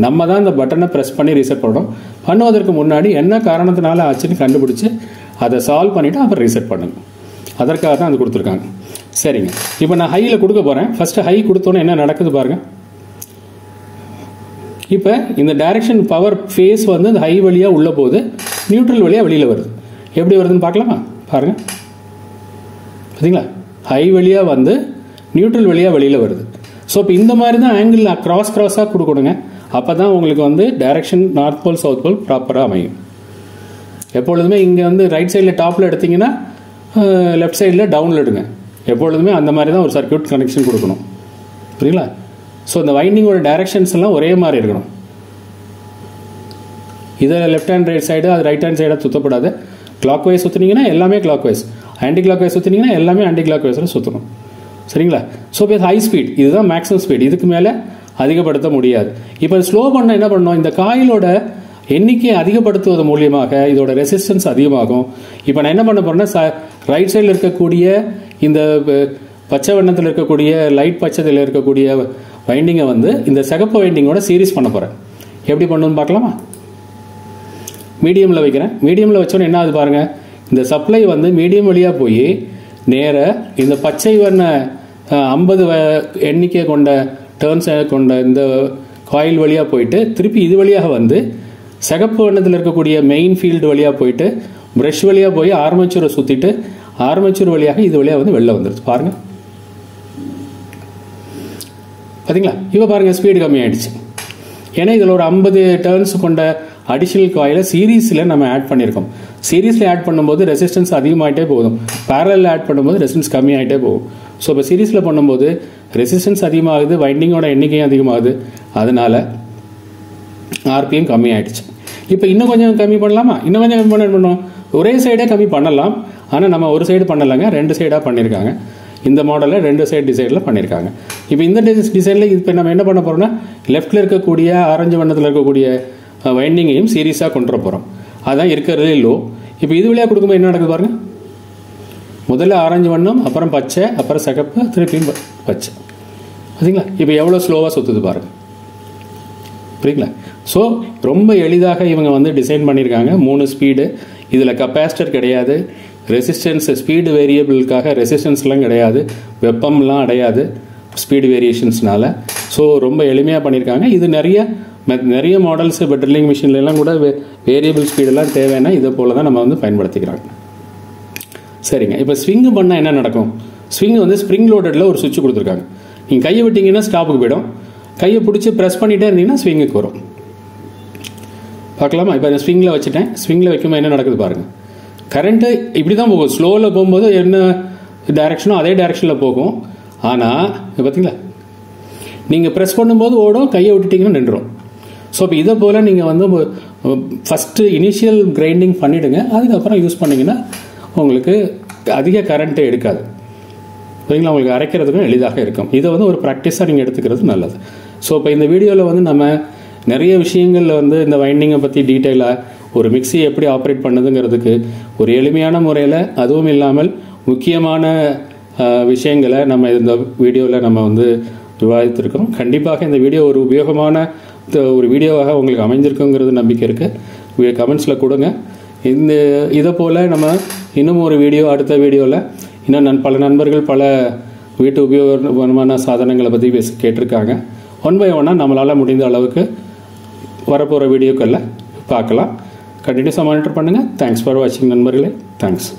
நம்ம தான் இந்த பட்டனை ப்ரெஸ் பண்ணி ரீசெட் பண்ணணும். பண்ணுவதற்கு முன்னாடி என்ன காரணத்தினால ஆச்சுன்னு கண்டுபிடிச்சி அதை சால்வ் பண்ணிவிட்டு அப்புறம் ரீசெட் பண்ணுங்க. அதற்காக தான் அது கொடுத்துருக்காங்க. சரிங்க. இப்போ நான் ஹையில் கொடுக்க போகிறேன். ஃபஸ்ட்டு ஹை கொடுத்தோன்னே என்ன நடக்குது பாருங்கள். இப்போ இந்த டைரக்ஷன் பவர் ஃபேஸ் வந்து இந்த ஹை வழியாக உள்ளே போகுது, நியூட்ரல் வழியாக வெளியில் வருது. எப்படி வருதுன்னு பார்க்கலாமா? பாருங்கள், பார்த்தீங்களா? ஹை வழியாக வந்து நியூட்ரல் வழியாக வெளியில் வருது. ஸோ இப்போ இந்த மாதிரி தான் ஆங்கிள் கிராஸாக கொடுக்கணுங்க. அப்போ தான் உங்களுக்கு வந்து direction north pole south pole ப்ராப்பராக அமையும். எப்பொழுதுமே இங்கே வந்து ரைட் சைடில் டாப்பில் எடுத்திங்கன்னா லெஃப்ட் சைடில் டவுனில் எடுங்க. எப்பொழுதுமே அந்த மாதிரி தான் ஒரு சர்க்யூட் கனெக்ஷன் கொடுக்கணும். புரியுங்களா? ஸோ இந்த வைண்டிங்கோட டைரக்ஷன்ஸ் எல்லாம் ஒரே மாதிரி இருக்கணும். இதில் லெஃப்ட் ஹேண்ட் ரைட் சைடு, அது ரைட் ஹேண்ட் சைடாக சுற்றப்படாது. கிளாக் வைஸ் சுற்றினீங்கன்னா எல்லாமே clockwise, anti clock wise சுற்றினீங்கன்னா எல்லாமே ஆன்டி கிளாக் வைஸில் சுற்றணும். சரிங்களா? ஸோ இப்போ ஹை ஸ்பீட், இதுதான் மேக்ஸிமம் ஸ்பீட். இதுக்கு மேலே அதிகப்படுத்த முடியாது. இப்போ ஸ்லோ பண்ண என்ன பண்ணணும், இந்த காயிலோட எண்ணிக்கையை அதிகப்படுத்துவது மூலியமாக இதோட ரெசிஸ்டன்ஸ் அதிகமாகும். இப்போ நான் என்ன பண்ண போறேன்னா, ரைட் சைடில் இருக்கக்கூடிய இந்த பச்சை வண்ணத்தில் இருக்கக்கூடிய லைட் பச்சையில் இருக்கக்கூடிய வைண்டிங்கை வந்து இந்த சிகப்பு வைண்டிங்கோட சீரிஸ் பண்ண போகிறேன். எப்படி பண்ணணும்னு பார்க்கலாமா? மீடியமில் வைக்கிறேன். மீடியமில் வச்சோன்னே என்ன ஆகுது பாருங்கள், இந்த சப்ளை வந்து மீடியம் வழியாக போய் நேர இந்த பச்சை வண்ண 50 எண்ணிக்கை கொண்ட டர்ன்ஸை கொண்ட இந்த காயில் வழியாக போயிட்டு திருப்பி இது வழியாக வந்து சிகப்பு வண்ணத்தில் இருக்கக்கூடிய மெயின் ஃபீல்டு வழியாக போயிட்டு ப்ரஷ் வழியாக போய் ஆர்மேச்சூரை சுற்றிட்டு ஆர்மேச்சூர் வழியாக இது வழியாக வந்து வெளில வந்துடுது. பாருங்கள், பார்த்தீங்களா? இப்போ பாருங்கள், ஸ்பீடு கம்மியாயிடுச்சு. ஏன்னா இதில் ஒரு 50 டர்ன்ஸ் கொண்ட அடிஷனல் காயிலை சீரீஸில் நம்ம ஆட் பண்ணியிருக்கோம். சீரீஸில் ஆட் பண்ணும்போது ரெசிஸ்டன்ஸ் அதிகமாகிட்டே போதும், பேரலில் ஆட் பண்ணும்போது ரெசிஸ்டன்ஸ் கம்மியாகிட்டே போகும். ஸோ இப்போ சீரீஸில் பண்ணும்போது ரெசிஸ்டன்ஸ் அதிகமாகுது, வைண்டிங்கோட எண்ணிக்கையும் அதிகமாகுது, அதனால ஆர்பிஎம் கம்மி ஆகிடுச்சு. இப்போ இன்னும் கொஞ்சம் கம்மி பண்ணலாமா? இன்னும் கொஞ்சம் கம்மி பண்ணணும். ஒரே சைடே கம்மி பண்ணலாம், ஆனால் நம்ம ஒரு சைடு பண்ணலாங்க, 2 சைடாக பண்ணியிருக்காங்க. இந்த மாடலில் 2 சைடு டிசைனில் பண்ணியிருக்காங்க. இப்போ இந்த டிசைனில் இப்போ நம்ம என்ன பண்ண போகிறோம்னா, லெஃப்டில் இருக்கக்கூடிய ஆரஞ்சு வண்ணத்தில் இருக்கக்கூடிய வைண்டிங்கையும் சீரீஸாக கொண்டு வர போகிறோம். அதுதான் இருக்கிறதுலே லோ. இப்போ இது வழியாக கொடுக்கும்போது என்ன நடக்குது பாருங்கள், முதல்ல ஆரஞ்சு வண்ணம், அப்புறம் பச்சை, அப்புறம் சிகப்பு, திருப்பியும் பச்சை. பார்த்தீங்களா? இப்போ எவ்வளோ ஸ்லோவாக சுற்றுது பாருங்கள். புரியுங்களா? ஸோ ரொம்ப எளிதாக இவங்க வந்து டிசைன் பண்ணியிருக்காங்க. 3 ஸ்பீடு, இதில் கெப்பாசிட்டர் கிடையாது, ரெசிஸ்டன்ஸ் ஸ்பீடு வேரியபிளுக்காக ரெசிஸ்டன்ஸ்லாம் கிடையாது, வெப்பம்லாம் அடையாது ஸ்பீடு வேரியேஷன்ஸ்னால. ஸோ ரொம்ப எளிமையாக பண்ணியிருக்காங்க. இது நிறைய மாடல்ஸ் இப்போ ட்ரில்லிங் மிஷின்லாம் கூட வேரியபிள் ஸ்பீடெல்லாம் தேவைன்னா இதை போல தான் நம்ம வந்து பயன்படுத்திக்கிறாங்க. சரிங்க, இப்போ ஸ்விங்கு பண்ணால் என்ன நடக்கும்? ஸ்விங்கு வந்து ஸ்ப்ரிங் லோடடில் ஒரு சுவிட்ச் கொடுத்துருக்காங்க. நீங்கள் கையை விட்டிங்கன்னா ஸ்டாப்புக்கு போயிடும், கையை பிடிச்சி ப்ரெஸ் பண்ணிகிட்டே இருந்தீங்கன்னா ஸ்விங்குக்கு வரும். பார்க்கலாமா? இப்போ நான் ஸ்விங்கில் வச்சுட்டேன். ஸ்விங்கில் வைக்கும்போது என்ன நடக்குது பாருங்கள், கரண்ட்டு இப்படி தான் போகும். ஸ்லோவில் போகும்போது என்ன டைரக்ஷனோ அதே டைரக்ஷனில் போகும். ஆனால் பார்த்தீங்களா, நீங்கள் ப்ரெஸ் பண்ணும்போது ஓடும், கையை விட்டுட்டிங்கன்னா நின்றுடும். ஸோ இப்போ இதை போல் நீங்கள் வந்து ஃபஸ்ட்டு இனிஷியல் கிரைண்டிங் பண்ணிவிடுங்க, அதுக்கப்புறம் யூஸ் பண்ணிங்கன்னா உங்களுக்கு அதிக கரண்ட்டு எடுக்காது. சரிங்களா? உங்களுக்கு அரைக்கிறதுக்கும் எளிதாக இருக்கும். இதை வந்து ஒரு ப்ராக்டிஸாக நீங்கள் எடுத்துக்கிறது நல்லது. ஸோ இப்போ இந்த வீடியோவில் வந்து நம்ம நிறைய விஷயங்களில் வந்து இந்த வைண்டிங்கை பற்றி டீட்டெயிலாக ஒரு மிக்ஸி எப்படி ஆப்ரேட் பண்ணுதுங்கிறதுக்கு ஒரு எளிமையான முறையில், அதுவும் இல்லாமல் முக்கியமான விஷயங்களை நம்ம இந்த வீடியோவில் நம்ம வந்து விவாதித்திருக்கிறோம். கண்டிப்பாக இந்த வீடியோ ஒரு உபயோகமான ஒரு வீடியோவாக உங்களுக்கு அமைஞ்சிருக்குங்கிறது நம்பிக்கை இருக்குது. கமெண்ட்ஸில் கொடுங்க. இதை போல் நம்ம இன்னும் ஒரு வீடியோ, அடுத்த வீடியோவில் இன்னும் பல நண்பர்கள் பல வீட்டு உபயோகமான சாதனங்களை பற்றி கேட்டிருக்காங்க. 1 by 1 நம்மளால் முடிந்த அளவுக்கு வரப்போகிற வீடியோக்களில் பார்க்கலாம். கண்டினியூஸாக மானிட்டர் பண்ணுங்கள். தேங்க்ஸ் ஃபார் வாட்சிங் நண்பர்களே. தேங்க்ஸ்.